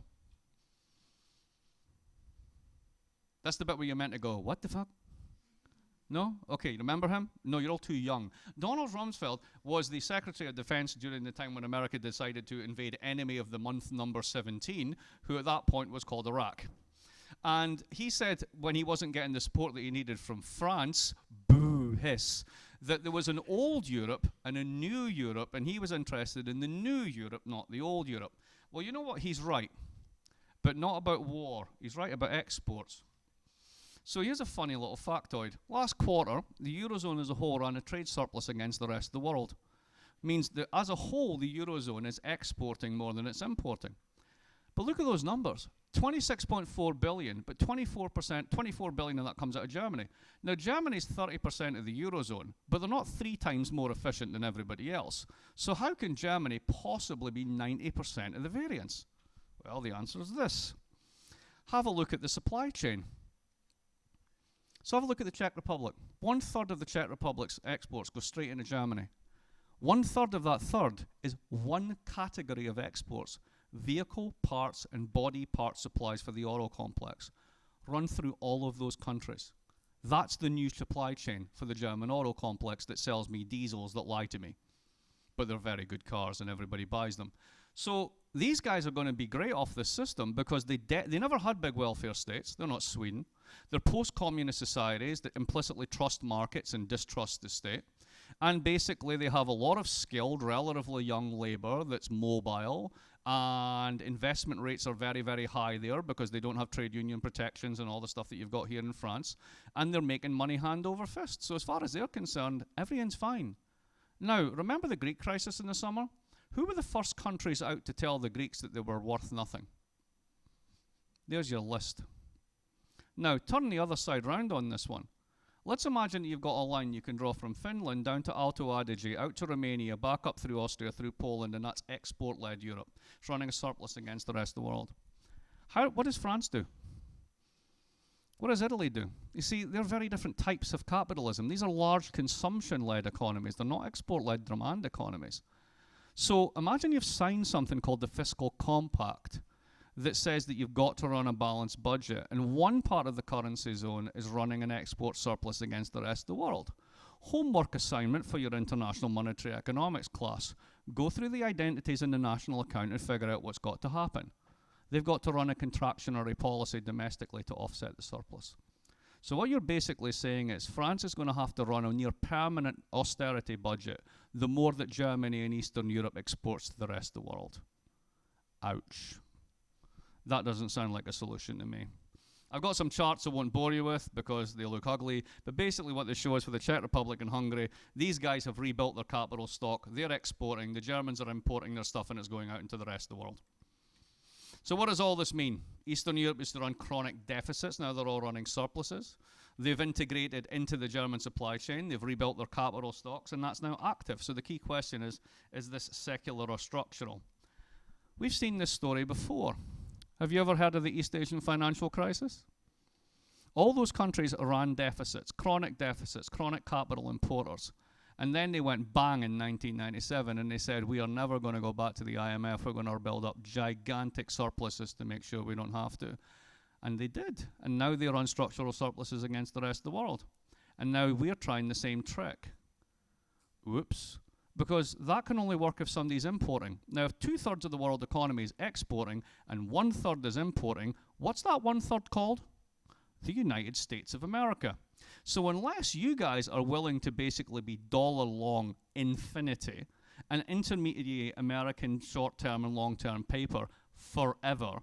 That's the bit where you're meant to go, what the fuck? No? Okay, remember him? No, you're all too young. Donald Rumsfeld was the Secretary of Defense during the time when America decided to invade enemy of the month number 17, who at that point was called Iraq. And he said when he wasn't getting the support that he needed from France, boo, hiss, that there was an old Europe and a new Europe, and he was interested in the new Europe, not the old Europe. Well, you know what? He's right, but not about war. He's right about exports. So here's a funny little factoid. Last quarter, the Eurozone as a whole ran a trade surplus against the rest of the world. Means that as a whole, the Eurozone is exporting more than it's importing. But look at those numbers. 26.4 billion, but 24 billion of that comes out of Germany. Now, Germany's 30% of the Eurozone, but they're not 3 times more efficient than everybody else. So how can Germany possibly be 90% of the variance? Well, the answer is this. Have a look at the supply chain. So have a look at the Czech Republic. 1/3 of the Czech Republic's exports go straight into Germany. 1/3 of that third is one category of exports: vehicle parts and body part supplies for the auto complex. Run through all of those countries. That's the new supply chain for the German auto complex that sells me diesels that lie to me. But they're very good cars and everybody buys them. So these guys are going to be great off this system because they never had big welfare states. They're not Sweden. They're post-communist societies that implicitly trust markets and distrust the state. And basically they have a lot of skilled, relatively young labor that's mobile, and investment rates are very, very high there because they don't have trade union protections and all the stuff that you've got here in France. And they're making money hand over fist. So as far as they're concerned, everything's fine. Now, remember the Greek crisis in the summer? Who were the first countries out to tell the Greeks that they were worth nothing? There's your list. Now, turn the other side round on this one. Let's imagine that you've got a line you can draw from Finland down to Alto Adige, out to Romania, back up through Austria, through Poland, and that's export-led Europe. It's running a surplus against the rest of the world. What does France do? What does Italy do? You see, they're very different types of capitalism. These are large consumption-led economies. They're not export-led demand economies. So imagine you've signed something called the Fiscal Compact that says that you've got to run a balanced budget, and one part of the currency zone is running an export surplus against the rest of the world. Homework assignment for your international monetary economics class. Go through the identities in the national account and figure out what's got to happen. They've got to run a contractionary policy domestically to offset the surplus. So what you're basically saying is France is going to have to run a near permanent austerity budget the more that Germany and Eastern Europe exports to the rest of the world. Ouch. That doesn't sound like a solution to me. I've got some charts I won't bore you with because they look ugly, but basically what they show is for the Czech Republic and Hungary, these guys have rebuilt their capital stock, they're exporting, the Germans are importing their stuff and it's going out into the rest of the world. So what does all this mean? Eastern Europe is to run chronic deficits, now they're all running surpluses. They've integrated into the German supply chain, they've rebuilt their capital stocks, and that's now active. So the key question is this secular or structural? We've seen this story before. Have you ever heard of the East Asian financial crisis? All those countries ran deficits, chronic capital importers. And then they went bang in 1997 and they said, we are never going to go back to the IMF, we're going to build up gigantic surpluses to make sure we don't have to. And they did. And now they run structural surpluses against the rest of the world. And now we're trying the same trick. Whoops. Because that can only work if somebody's importing. Now, if 2/3 of the world economy is exporting and 1/3 is importing, what's that 1/3 called? The United States of America. So unless you guys are willing to basically be dollar long infinity and intermediate American short-term and long-term paper forever,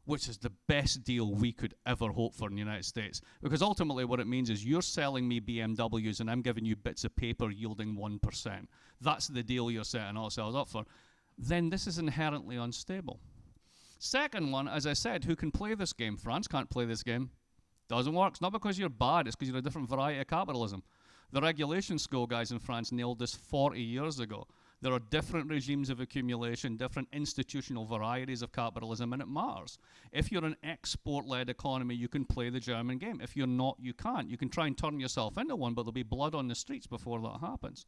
which is the best deal we could ever hope for in the United States. Because ultimately what it means is you're selling me BMWs and I'm giving you bits of paper yielding 1%. That's the deal you're setting ourselves up for. Then this is inherently unstable. Second one, as I said, who can play this game? France can't play this game. Doesn't work. It's not because you're bad, it's because you're a different variety of capitalism. The regulation school guys in France nailed this 40 years ago. There are different regimes of accumulation, different institutional varieties of capitalism, and it matters. If you're an export-led economy, you can play the German game. If you're not, you can't. You can try and turn yourself into one, but there'll be blood on the streets before that happens.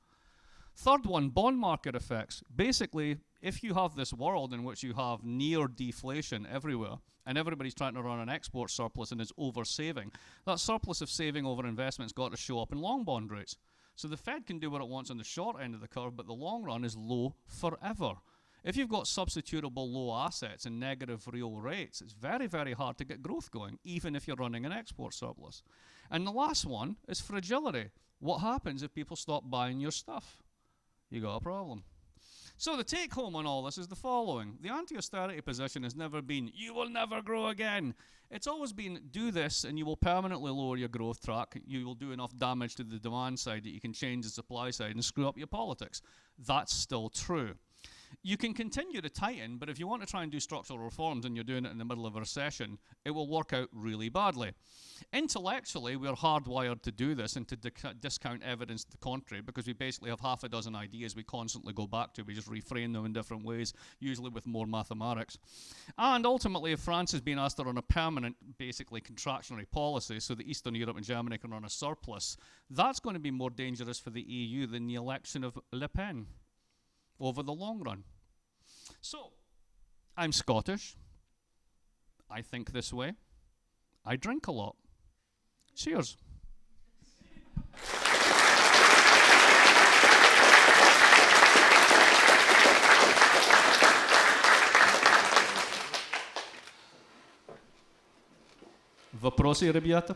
Third one, bond market effects. Basically, if you have this world in which you have near deflation everywhere, and everybody's trying to run an export surplus and is over-saving, that surplus of saving over investment's got to show up in long bond rates. So the Fed can do what it wants on the short end of the curve, but the long run is low forever. If you've got substitutable low assets and negative real rates, it's very, very hard to get growth going, even if you're running an export surplus. And the last one is fragility. What happens if people stop buying your stuff? You got a problem. So the take home on all this is the following. The anti-austerity position has never been, you will never grow again. It's always been, do this and you will permanently lower your growth track. You will do enough damage to the demand side that you can change the supply side and screw up your politics. That's still true. You can continue to tighten, but if you want to try and do structural reforms and you're doing it in the middle of a recession, it will work out really badly. Intellectually, we're hardwired to do this and to discount evidence to the contrary, because we basically have half a dozen ideas we constantly go back to. We just reframe them in different ways, usually with more mathematics. And ultimately, if France has been asked to run a permanent, basically contractionary policy, so that Eastern Europe and Germany can run a surplus, that's going to be more dangerous for the EU than the election of Le Pen over the long run. So, I'm Scottish. I think this way. I drink a lot. Cheers. Вопросы, ребята?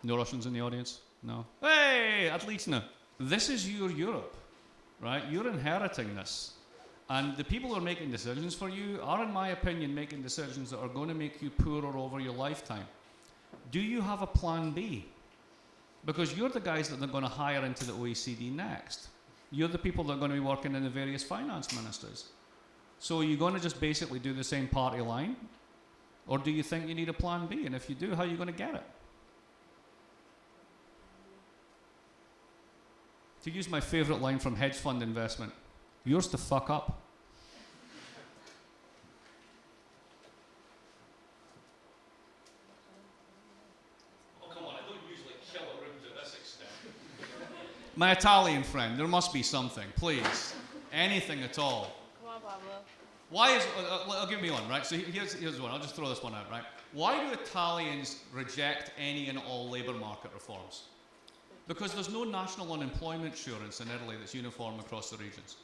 No Russians in the audience? No? Hey, отлично. This is your Europe. Right? You're inheriting this. And the people who are making decisions for you are, in my opinion, making decisions that are going to make you poorer over your lifetime. Do you have a plan B? Because you're the guys that they're going to hire into the OECD next. You're the people that are going to be working in the various finance ministers. So are you going to just basically do the same party line? Or do you think you need a plan B? And if you do, how are you going to get it? To use my favorite line from hedge fund investment, yours to fuck up. Oh, come on, I don't usually kill a room to this extent. My Italian friend, there must be something, please. Anything at all. Come on, Pablo. Why is, I'll give me one, right? So here's one, I'll just throw this one out, right? Why do Italians reject any and all labour market reforms? Because there's no national unemployment insurance in Italy that's uniform across the regions.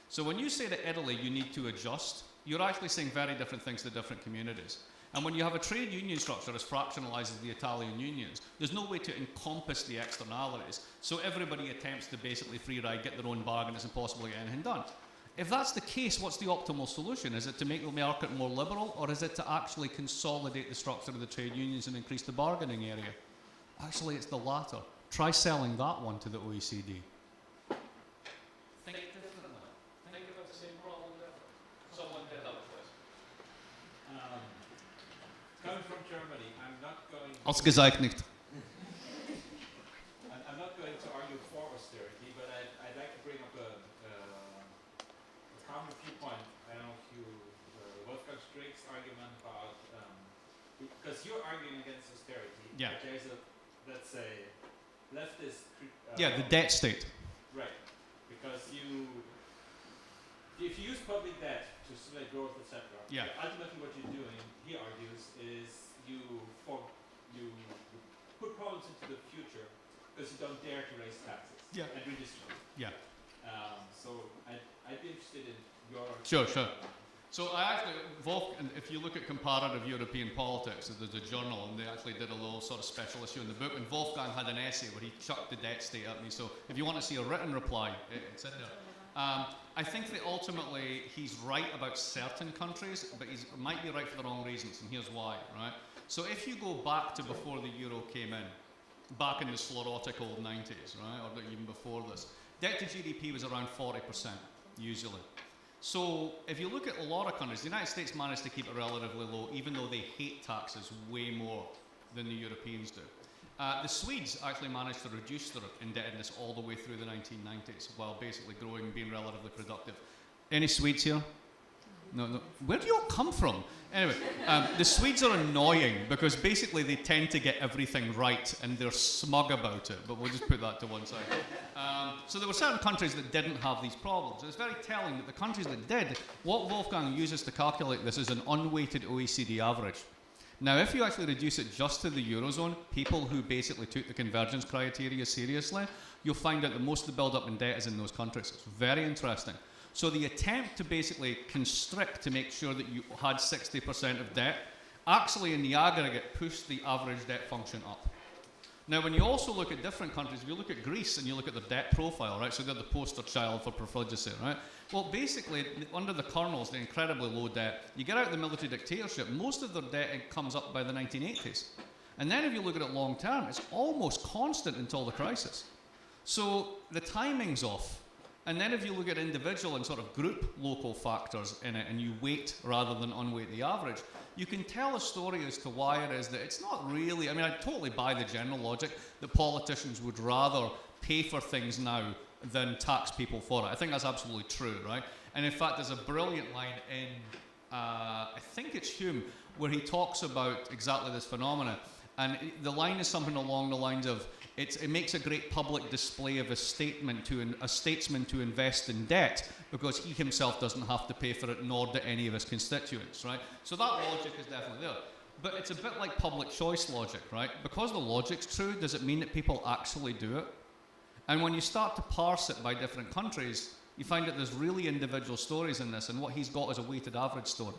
So when you say to Italy you need to adjust, you're actually saying very different things to different communities. And when you have a trade union structure as fractionalized as the Italian unions, there's no way to encompass the externalities. So everybody attempts to basically free ride, get their own bargain, it's impossible to get anything done. If that's the case, what's the optimal solution? Is it to make the market more liberal, or is it to actually consolidate the structure of the trade unions and increase the bargaining area? Actually, it's the latter. Try selling that one to the OECD. Think differently. Think about the same problem differently. Someone did that with Coming from Germany, I'm not going. Ausgezeichnet. I'm not going to argue for austerity, but I'd like to bring up a counter viewpoint. I don't know if you Wolfgang Strick's argument about because you're arguing against austerity. Yeah. But there's a, let's say, leftist. Yeah, the debt state. Right, because if you use public debt to stimulate growth, etc. Yeah. Ultimately, what you're doing, he argues, is you put problems into the future because you don't dare to raise taxes. Yeah. And redistribute. Yeah. So I'd be interested in your. Sure. So I actually, if you look at comparative European politics, there's a journal, and they actually did a little sort of special issue in the book, and Wolfgang had an essay where he chucked the debt state at me. So if you want to see a written reply, it's in there. I think that ultimately he's right about certain countries, but he might be right for the wrong reasons, and here's why, right? So if you go back to before the euro came in, back in the sclerotic old 90s, right, or even before this, debt to GDP was around 40%, usually. So if you look at a lot of countries, the United States managed to keep it relatively low, even though they hate taxes way more than the Europeans do. The Swedes actually managed to reduce their indebtedness all the way through the 1990s, while basically growing and being relatively productive. Any Swedes here? No. Where do you all come from? Anyway, the Swedes are annoying because basically they tend to get everything right and they're smug about it, but we'll just put that to one side. So there were certain countries that didn't have these problems. It's very telling that the countries that did, what Wolfgang uses to calculate this is an unweighted OECD average. Now, if you actually reduce it just to the Eurozone, people who basically took the convergence criteria seriously, you'll find out that most of the build-up in debt is in those countries. It's very interesting. So the attempt to basically constrict to make sure that you had 60% of debt actually in the aggregate pushed the average debt function up. Now, when you also look at different countries, if you look at Greece and you look at their debt profile, right, so they're the poster child for profligacy, right? Well, basically, under the colonels, the incredibly low debt, you get out of the military dictatorship, most of their debt comes up by the 1980s. And then if you look at it long term, it's almost constant until the crisis. So the timing's off. And then if you look at individual and sort of group local factors in it and you weight rather than unweight the average, you can tell a story as to why it is that it's not really, I mean, I totally buy the general logic that politicians would rather pay for things now than tax people for it. I think that's absolutely true, right? And in fact, there's a brilliant line in, I think it's Hume, where he talks about exactly this phenomena. And the line is something along the lines of, it makes a great public display of a statesman to invest in debt because he himself doesn't have to pay for it, nor do any of his constituents, right? So that logic is definitely there. But it's a bit like public choice logic, right? Because the logic's true, does it mean that people actually do it? And when you start to parse it by different countries, you find that there's really individual stories in this, and what he's got is a weighted average story.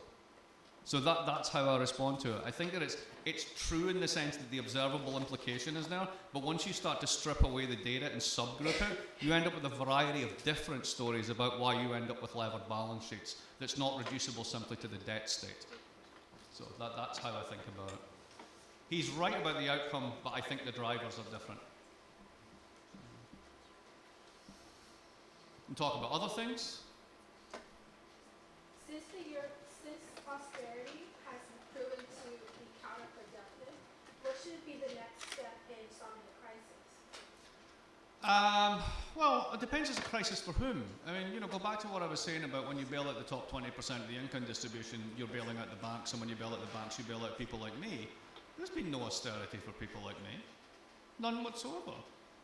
So that's how I respond to it. I think that it's true in the sense that the observable implication is there, but once you start to strip away the data and subgroup it, you end up with a variety of different stories about why you end up with levered balance sheets that's not reducible simply to the debt state. So that's how I think about it. He's right about the outcome, but I think the drivers are different. And talk about other things. Since austerity has proven to be counterproductive, what should be the next step in solving the crisis? Well, it depends. It's a crisis for whom. I mean, go back to what I was saying about when you bail out the top 20% of the income distribution, you're bailing out the banks, and when you bail out the banks, you bail out people like me. There's been no austerity for people like me. None whatsoever.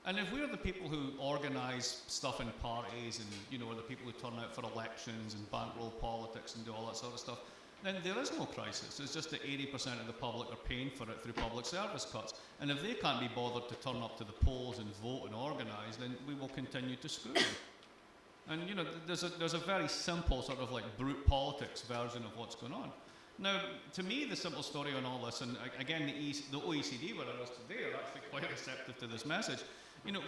And if we're the people who organise stuff in parties and, are the people who turn out for elections and bankroll politics and do all that sort of stuff, then there is no crisis. It's just that 80% of the public are paying for it through public service cuts. And if they can't be bothered to turn up to the polls and vote and organise, then we will continue to screw them. And, there's a very simple sort of like brute politics version of what's going on. Now, to me, the simple story on all this, and again, the OECD, where I was today, are actually quite receptive to this message.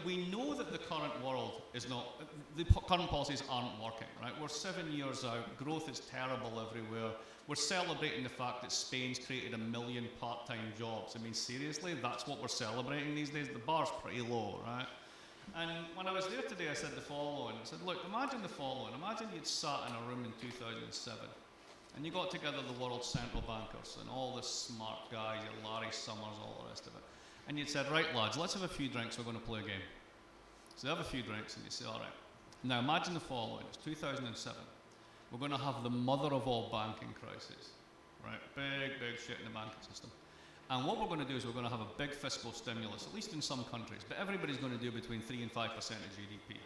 We know that the current world is not, the current policies aren't working, right? We're 7 years out, growth is terrible everywhere. We're celebrating the fact that Spain's created 1 million part-time jobs. I mean, seriously, that's what we're celebrating these days? The bar's pretty low, right? And when I was there today, I said the following. I said, look, imagine the following. Imagine you'd sat in a room in 2007, and you got together the world's central bankers and all the smart guys, Larry Summers, all the rest of it. And you'd said, right, lads, let's have a few drinks, we're going to play a game. So they have a few drinks, and you say, all right. Now imagine the following. It's 2007. We're going to have the mother of all banking crises, right? Big shit in the banking system. And what we're going to do is we're going to have a big fiscal stimulus, at least in some countries, but everybody's going to do between 3 and 5% of GDP.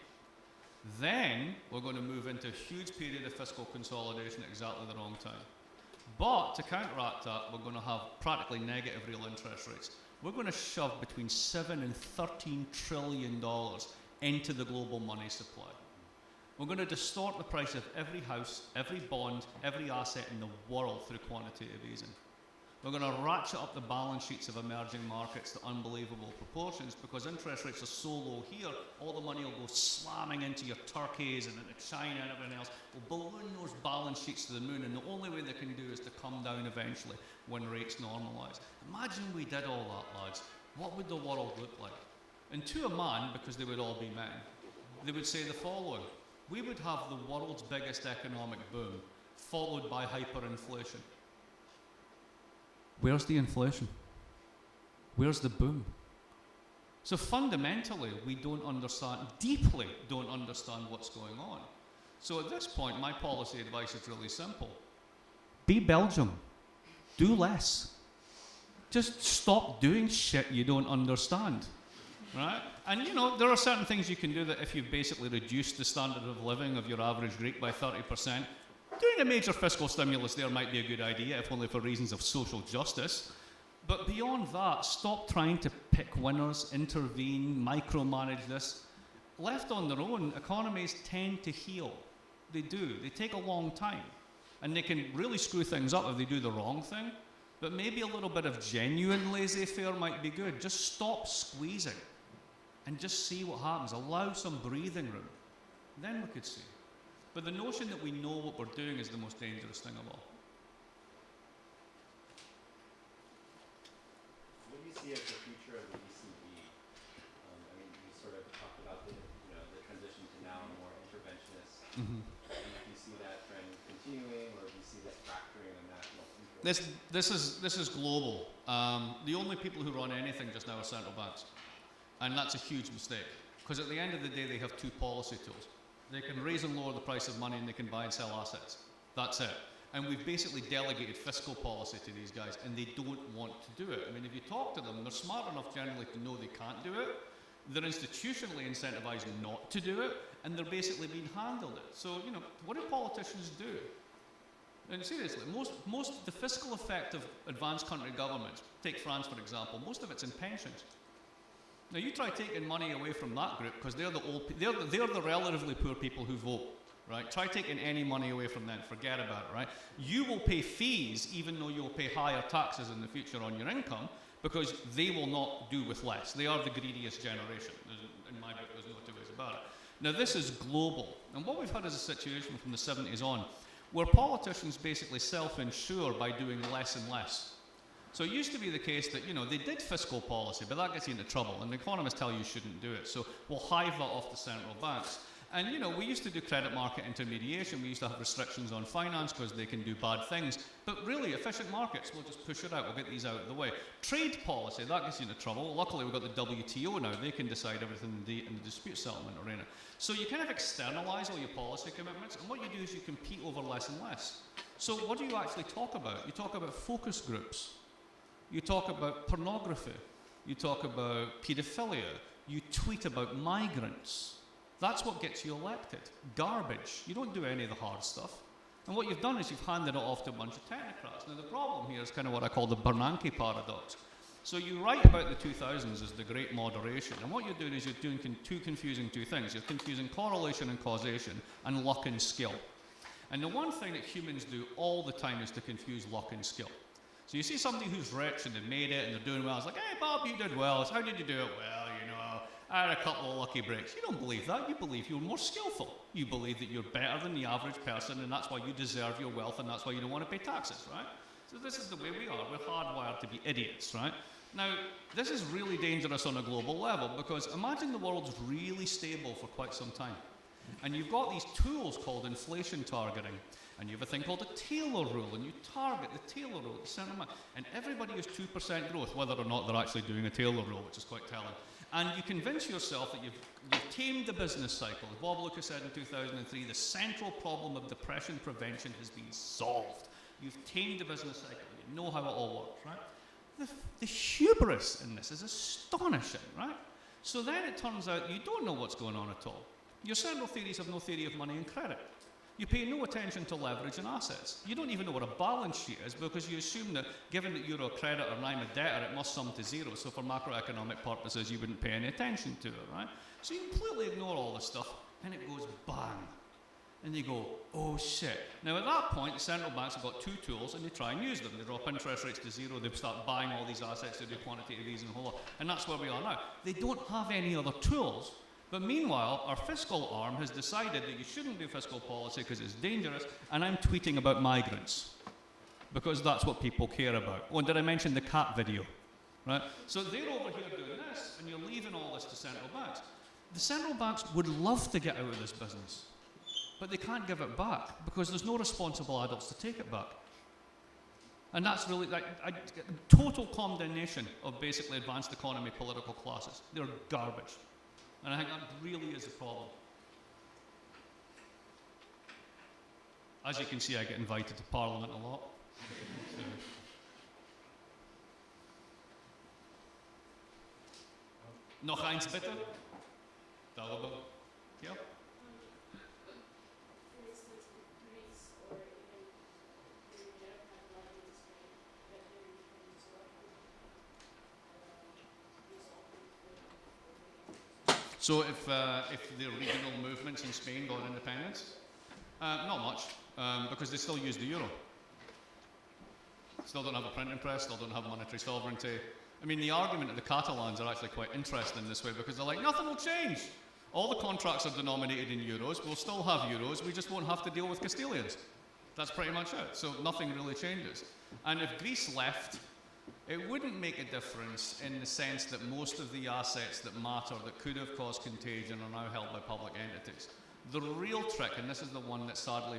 Then we're going to move into a huge period of fiscal consolidation at exactly the wrong time. But to counteract that, we're going to have practically negative real interest rates. We're going to shove between $7 and $13 trillion into the global money supply. We're going to distort the price of every house, every bond, every asset in the world through quantitative easing. We're going to ratchet up the balance sheets of emerging markets to unbelievable proportions because interest rates are so low here, all the money will go slamming into your Turkeys and into China and everything else. We'll balloon those balance sheets to the moon, and the only way they can do is to come down eventually when rates normalise. Imagine we did all that, lads. What would the world look like? And to a man, because they would all be men, they would say the following. We would have the world's biggest economic boom, followed by hyperinflation. Where's the inflation? Where's the boom? So fundamentally, we don't understand, deeply don't understand what's going on. So at this point, my policy advice is really simple. Be Belgium. Do less. Just stop doing shit you don't understand. Right? And there are certain things you can do that if you've basically reduced the standard of living of your average Greek by 30%, doing a major fiscal stimulus there might be a good idea, if only for reasons of social justice. But beyond that, stop trying to pick winners, intervene, micromanage this. Left on their own, economies tend to heal. They do. They take a long time. And they can really screw things up if they do the wrong thing. But maybe a little bit of genuine laissez-faire might be good. Just stop squeezing and just see what happens. Allow some breathing room. Then we could see. But the notion that we know what we're doing is the most dangerous thing of all. What do you see as the future of the ECB? I mean, you sort of talked about the transition to now a more interventionist. Mm-hmm. Do you see that trend continuing, or do you see this fracturing of national interest? This is global. The only people who run anything just now are central banks. And that's a huge mistake. Because at the end of the day, they have two policy tools. They can raise and lower the price of money, and they can buy and sell assets. That's it. And we've basically delegated fiscal policy to these guys, and they don't want to do it. I mean, if you talk to them, they're smart enough generally to know they can't do it. They're institutionally incentivized not to do it, and they're basically being handled it. So, what do politicians do? And seriously, most the fiscal effect of advanced country governments, take France for example, most of it's in pensions. Now you try taking money away from that group, because they're the relatively poor people who vote, right? Try taking any money away from them, forget about it, right? You will pay fees even though you'll pay higher taxes in the future on your income, because they will not do with less. They are the greediest generation. In my book, there's no two ways about it. Now this is global, and what we've had is a situation from the 70s on, where politicians basically self-insure by doing less and less. So it used to be the case that, they did fiscal policy, but that gets you into trouble, and the economists tell you shouldn't do it. So we'll hive that off the central banks. And, we used to do credit market intermediation. We used to have restrictions on finance because they can do bad things. But really, efficient markets, we'll just push it out. We'll get these out of the way. Trade policy, that gets you into trouble. Luckily, we've got the WTO now. They can decide everything in the dispute settlement arena. So you kind of externalize all your policy commitments, and what you do is you compete over less and less. So what do you actually talk about? You talk about focus groups. You talk about pornography. You talk about paedophilia. You tweet about migrants. That's what gets you elected. Garbage. You don't do any of the hard stuff. And what you've done is you've handed it off to a bunch of technocrats. Now the problem here is kind of what I call the Bernanke paradox. So you write about the 2000s as the great moderation, and what you're doing is you're doing two things. You're confusing correlation and causation and luck and skill. And the one thing that humans do all the time is to confuse luck and skill. So you see somebody who's rich and they've made it and they're doing well. It's like, hey, Bob, you did well. How did you do it? Well, I had a couple of lucky breaks. You don't believe that. You believe you're more skillful. You believe that you're better than the average person, and that's why you deserve your wealth, and that's why you don't want to pay taxes, right? So this is the way we are. We're hardwired to be idiots, right? Now, this is really dangerous on a global level, because imagine the world's really stable for quite some time. And you've got these tools called inflation targeting. And you have a thing called a Taylor rule, and you target the Taylor rule at the centre of and everybody has 2% growth, whether or not they're actually doing a Taylor rule, which is quite telling. And you convince yourself that you've tamed the business cycle. As Bob Lucas said in 2003, the central problem of depression prevention has been solved. You've tamed the business cycle. You know how it all works, right? The hubris in this is astonishing, right? So then it turns out you don't know what's going on at all. Your central theories have no theory of money and credit. You pay no attention to leverage and assets. You don't even know what a balance sheet is, because you assume that given that you're a creditor and I'm a debtor, it must sum to zero. So for macroeconomic purposes, you wouldn't pay any attention to it, right? So you completely ignore all this stuff, and it goes bang. And you go, oh shit. Now at that point, the central banks have got two tools, and they try and use them. They drop interest rates to zero, they start buying all these assets, they do quantitative easing and a whole lot. And that's where we are now. They don't have any other tools. But meanwhile, our fiscal arm has decided that you shouldn't do fiscal policy because it's dangerous, and I'm tweeting about migrants because that's what people care about. Oh, and did I mention the cat video? Right? So they're over here doing this, and you're leaving all this to central banks. The central banks would love to get out of this business, but they can't give it back because there's no responsible adults to take it back. And that's really total condemnation of basically advanced economy political classes. They're garbage. And I think that really is a problem. As you can see, I get invited to Parliament a lot. Noch eins bitte? Darüber. Ja? So if the regional movements in Spain got independence, not much, because they still use the euro. Still don't have a printing press, still don't have monetary sovereignty. I mean, the argument of the Catalans are actually quite interesting this way because they're like, nothing will change. All the contracts are denominated in euros, we'll still have euros, we just won't have to deal with Castilians. That's pretty much it. So nothing really changes. And if Greece left, it wouldn't make a difference in the sense that most of the assets that matter, that could have caused contagion, are now held by public entities. The real trick, and this is the one that sadly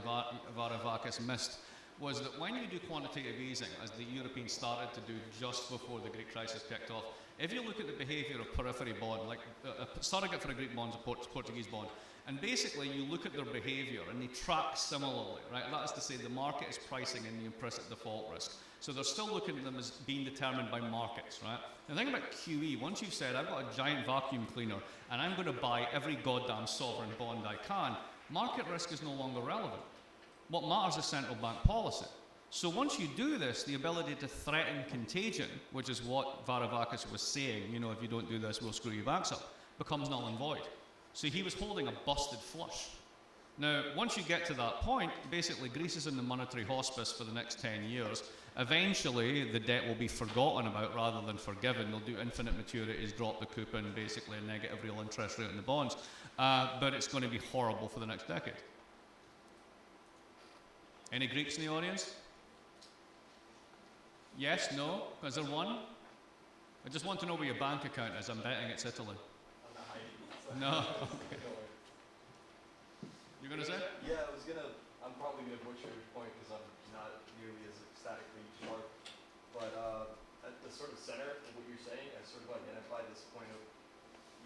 Varoufakis missed, was that when you do quantitative easing, as the Europeans started to do just before the Greek crisis kicked off, if you look at the behaviour of periphery bond, like a surrogate for a Greek bond is a Portuguese bond, and basically you look at their behaviour and they track similarly, right? That is to say the market is pricing in the implicit default risk. So they're still looking at them as being determined by markets, right? The thing about QE, once you've said, I've got a giant vacuum cleaner and I'm going to buy every goddamn sovereign bond I can, market risk is no longer relevant. What matters is central bank policy. So once you do this, the ability to threaten contagion, which is what Varoufakis was saying, you know, if you don't do this, we'll screw your backs up, becomes null and void. So he was holding a busted flush. Now, once you get to that point, basically Greece is in the monetary hospice for the next 10 years. Eventually, the debt will be forgotten about rather than forgiven. They'll do infinite maturities, drop the coupon, basically a negative real interest rate in the bonds. But it's going to be horrible for the next decade. Any Greeks in the audience? Yes, no? Is there one? I just want to know where your bank account is. I'm betting it's Italy. No? Okay. You're going to say? Yeah, I'm probably going to butcher your point because I'm not nearly as ecstatically sharp. But at the sort of center of what you're saying, I sort of identify this point of,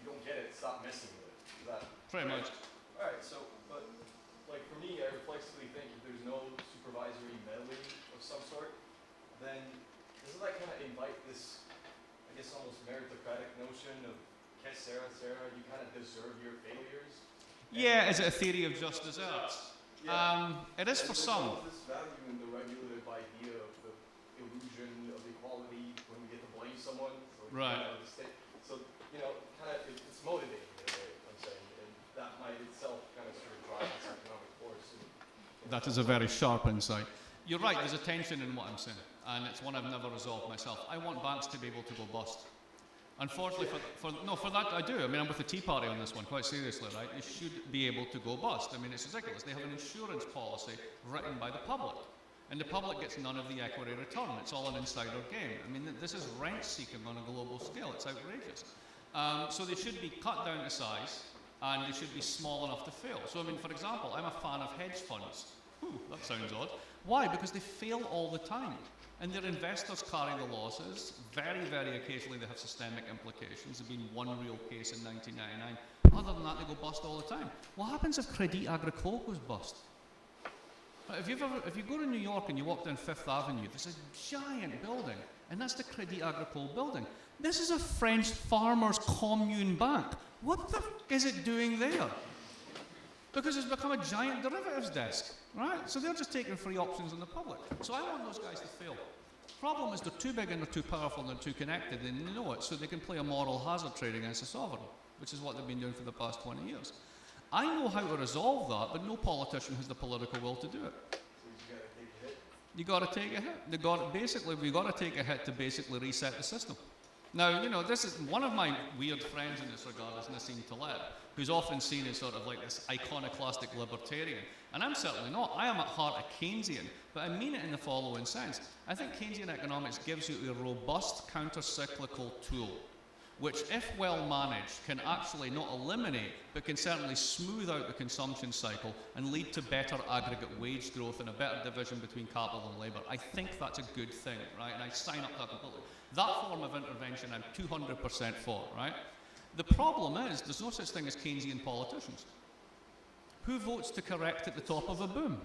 you don't get it, stop messing with it. Is that Pretty much. All right, so, but like for me, I reflexively think if there's no supervisory meddling of some sort, then doesn't that kind of invite this, I guess, almost meritocratic notion of que sera, you kind of deserve your failures? Yeah, is it a theory of just desserts? Yeah. It is for some. There's this value in the regulative idea of the illusion of equality when we get to blame someone. So, Right. You know, so, you know, kind of, it's motivating in a way, I'm saying, and that might itself kind of sort of drive this economic force. That is a very sharp insight. You're right, there's a tension in what I'm saying, and it's one I've never resolved myself. I want banks to be able to go bust. Unfortunately, for that I do. I mean, I'm with the Tea Party on this one, quite seriously, right? They should be able to go bust. I mean, it's ridiculous. They have an insurance policy written by the public, and the public gets none of the equity return. It's all an insider game. I mean, this is rent seeking on a global scale. It's outrageous. So they should be cut down to size, and they should be small enough to fail. So, I mean, for example, I'm a fan of hedge funds. That sounds odd. Why? Because they fail all the time. And their investors carry the losses. Very, very occasionally they have systemic implications. There's been one real case in 1999. Other than that, they go bust all the time. What happens if Crédit Agricole goes bust? If you go to New York and you walk down Fifth Avenue, there's a giant building, and that's the Crédit Agricole building. This is a French farmers' commune bank. What the f*** is it doing there? Because it's become a giant derivatives desk, right? So they're just taking free options on the public. So I want those guys to fail. Problem is they're too big and they're too powerful and they're too connected and they know it, so they can play a moral hazard trade against a sovereign, which is what they've been doing for the past 20 years. I know how to resolve that, but no politician has the political will to do it. So you got to take a hit? You got to take a hit. We got to take a hit to basically reset the system. Now, you know, this is one of my weird friends in this regard is Nassim Taleb, who's often seen as sort of like this iconoclastic libertarian. And I'm certainly not. I am at heart a Keynesian, but I mean it in the following sense. I think Keynesian economics gives you a robust counter-cyclical tool, which, if well managed, can actually not eliminate, but can certainly smooth out the consumption cycle and lead to better aggregate wage growth and a better division between capital and labour. I think that's a good thing, right? And I sign up to that completely. That form of intervention I'm 200% for, right? The problem is there's no such thing as Keynesian politicians. Who votes to correct at the top of a boom?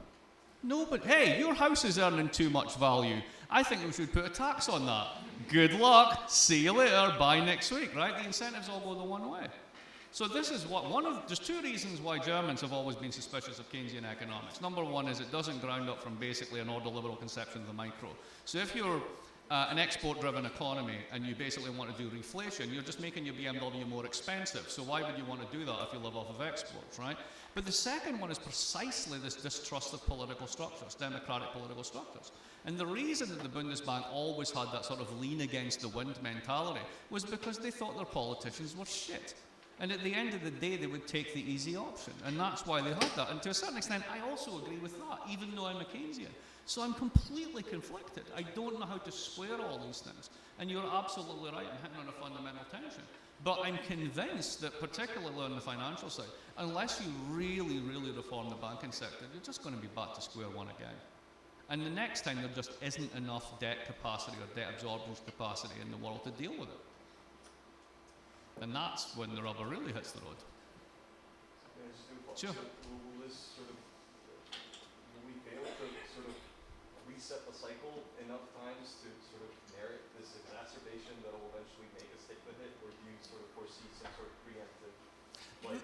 Nobody. Hey, your house is earning too much value. I think we should put a tax on that. Good luck. See you later. Bye next week, right? The incentives all go the one way. So this is what there's two reasons why Germans have always been suspicious of Keynesian economics. Number one is it doesn't ground up from basically an order liberal conception of the micro. So if you're an export-driven economy and you basically want to do reflation, you're just making your BMW more expensive. So why would you want to do that if you live off of exports, right? But the second one is precisely this distrust of political structures, democratic political structures. And the reason that the Bundesbank always had that sort of lean against the wind mentality was because they thought their politicians were shit. And at the end of the day, they would take the easy option. And that's why they had that. And to a certain extent, I also agree with that, even though I'm a Keynesian. So I'm completely conflicted. I don't know how to square all these things. And you're absolutely right, I'm hitting on a fundamental tension. But I'm convinced that, particularly on the financial side, unless you really, really reform the banking sector, you're just going to be back to square one again. And the next time, there just isn't enough debt capacity or debt absorption capacity in the world to deal with it. And that's when the rubber really hits the road. Sure. Will this sort of, will we fail to sort of reset the cycle enough times to sort of merit this exacerbation that will eventually make us take the hit, or do you sort of foresee some sort of preemptive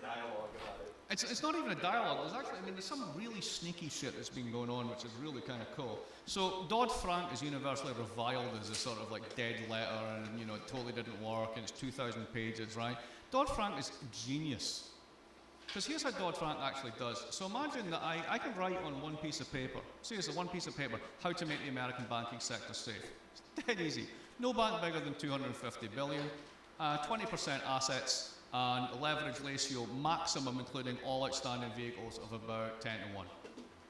dialogue about it? It's not even a dialogue. There's actually, there's some really sneaky shit that's been going on, which is really kind of cool. So Dodd-Frank is universally reviled as a sort of dead letter, and it totally didn't work, and it's 2,000 pages, right? Dodd-Frank is genius. Because here's how Dodd-Frank actually does. So imagine that I can write on one piece of paper, seriously, one piece of paper, how to make the American banking sector safe. It's dead easy. No bank bigger than 250 billion, 20% assets, and a leverage ratio maximum, including all outstanding vehicles, of about 10 to 1.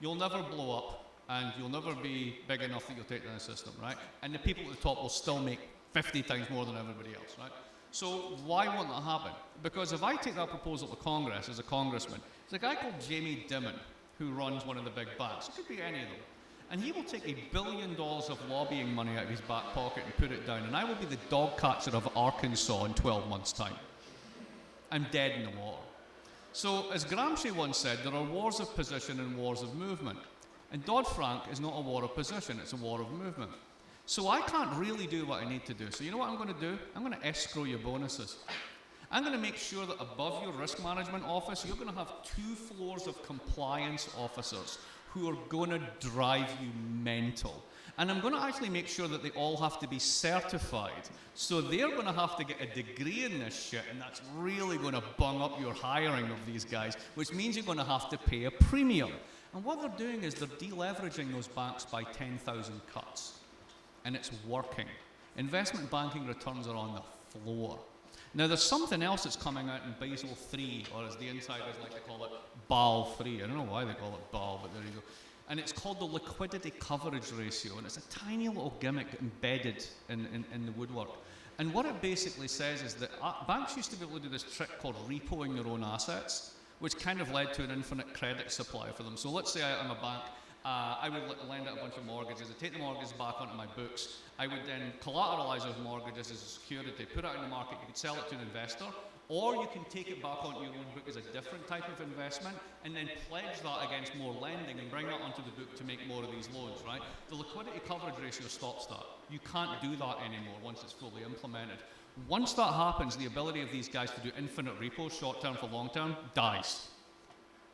You'll never blow up, and you'll never be big enough that you'll take down the system, right? And the people at the top will still make 50 times more than everybody else, right? So why won't that happen? Because if I take that proposal to Congress as a congressman, there's a guy called Jamie Dimon who runs one of the big banks. It could be any of them. And he will take $1 billion of lobbying money out of his back pocket and put it down. And I will be the dog catcher of Arkansas in 12 months' time. I'm dead in the water. So, as Gramsci once said, there are wars of position and wars of movement. And Dodd-Frank is not a war of position, it's a war of movement. So I can't really do what I need to do. So you know what I'm going to do? I'm going to escrow your bonuses. I'm going to make sure that above your risk management office, you're going to have 2 floors of compliance officers who are going to drive you mental. And I'm going to actually make sure that they all have to be certified. So they're going to have to get a degree in this shit, and that's really going to bung up your hiring of these guys, which means you're going to have to pay a premium. And what they're doing is they're deleveraging those banks by 10,000 cuts. And it's working. Investment banking returns are on the floor. Now, there's something else that's coming out in Basel III, or as the insiders like to call it, BAL 3. I don't know why they call it BAL, but there you go. And it's called the liquidity coverage ratio, and it's a tiny little gimmick embedded in the woodwork. And what it basically says is that banks used to be able to do this trick called repoing their own assets, which kind of led to an infinite credit supply for them. So let's say I'm a bank. I would lend out a bunch of mortgages. I'd take the mortgages back onto my books. I would then collateralize those mortgages as a security, put it out in the market. You could sell it to an investor, or you can take it back onto your own book as a different type of investment, and then pledge that against more lending and bring that onto the book to make more of these loans, right? The liquidity coverage ratio stops that. You can't do that anymore once it's fully implemented. Once that happens, the ability of these guys to do infinite repos, short term for long term, dies.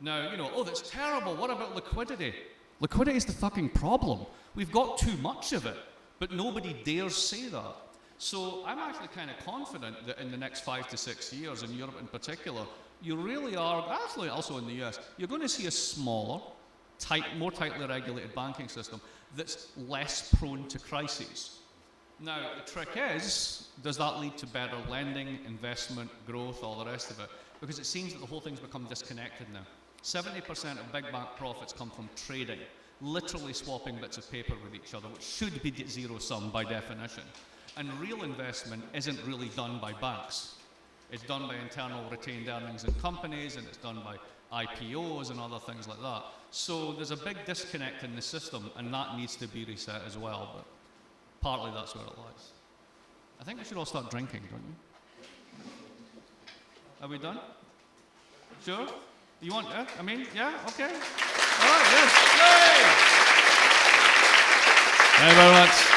Now, oh, that's terrible. What about liquidity? Liquidity is the fucking problem. We've got too much of it, but nobody dares say that. So I'm actually kind of confident that in the next 5 to 6 years, in Europe in particular, you really are, actually also in the US, you're going to see a smaller, more tightly regulated banking system that's less prone to crises. Now, the trick is, does that lead to better lending, investment, growth, all the rest of it? Because it seems that the whole thing's become disconnected now. 70% of big bank profits come from trading, literally swapping bits of paper with each other, which should be zero-sum by definition. And real investment isn't really done by banks. It's done by internal retained earnings in companies, and it's done by IPOs and other things like that. So there's a big disconnect in the system, and that needs to be reset as well, but partly that's where it lies. I think we should all start drinking, don't you? Are we done? Sure? You want, yeah? Okay. All right, yes. Yay! Thank you very much.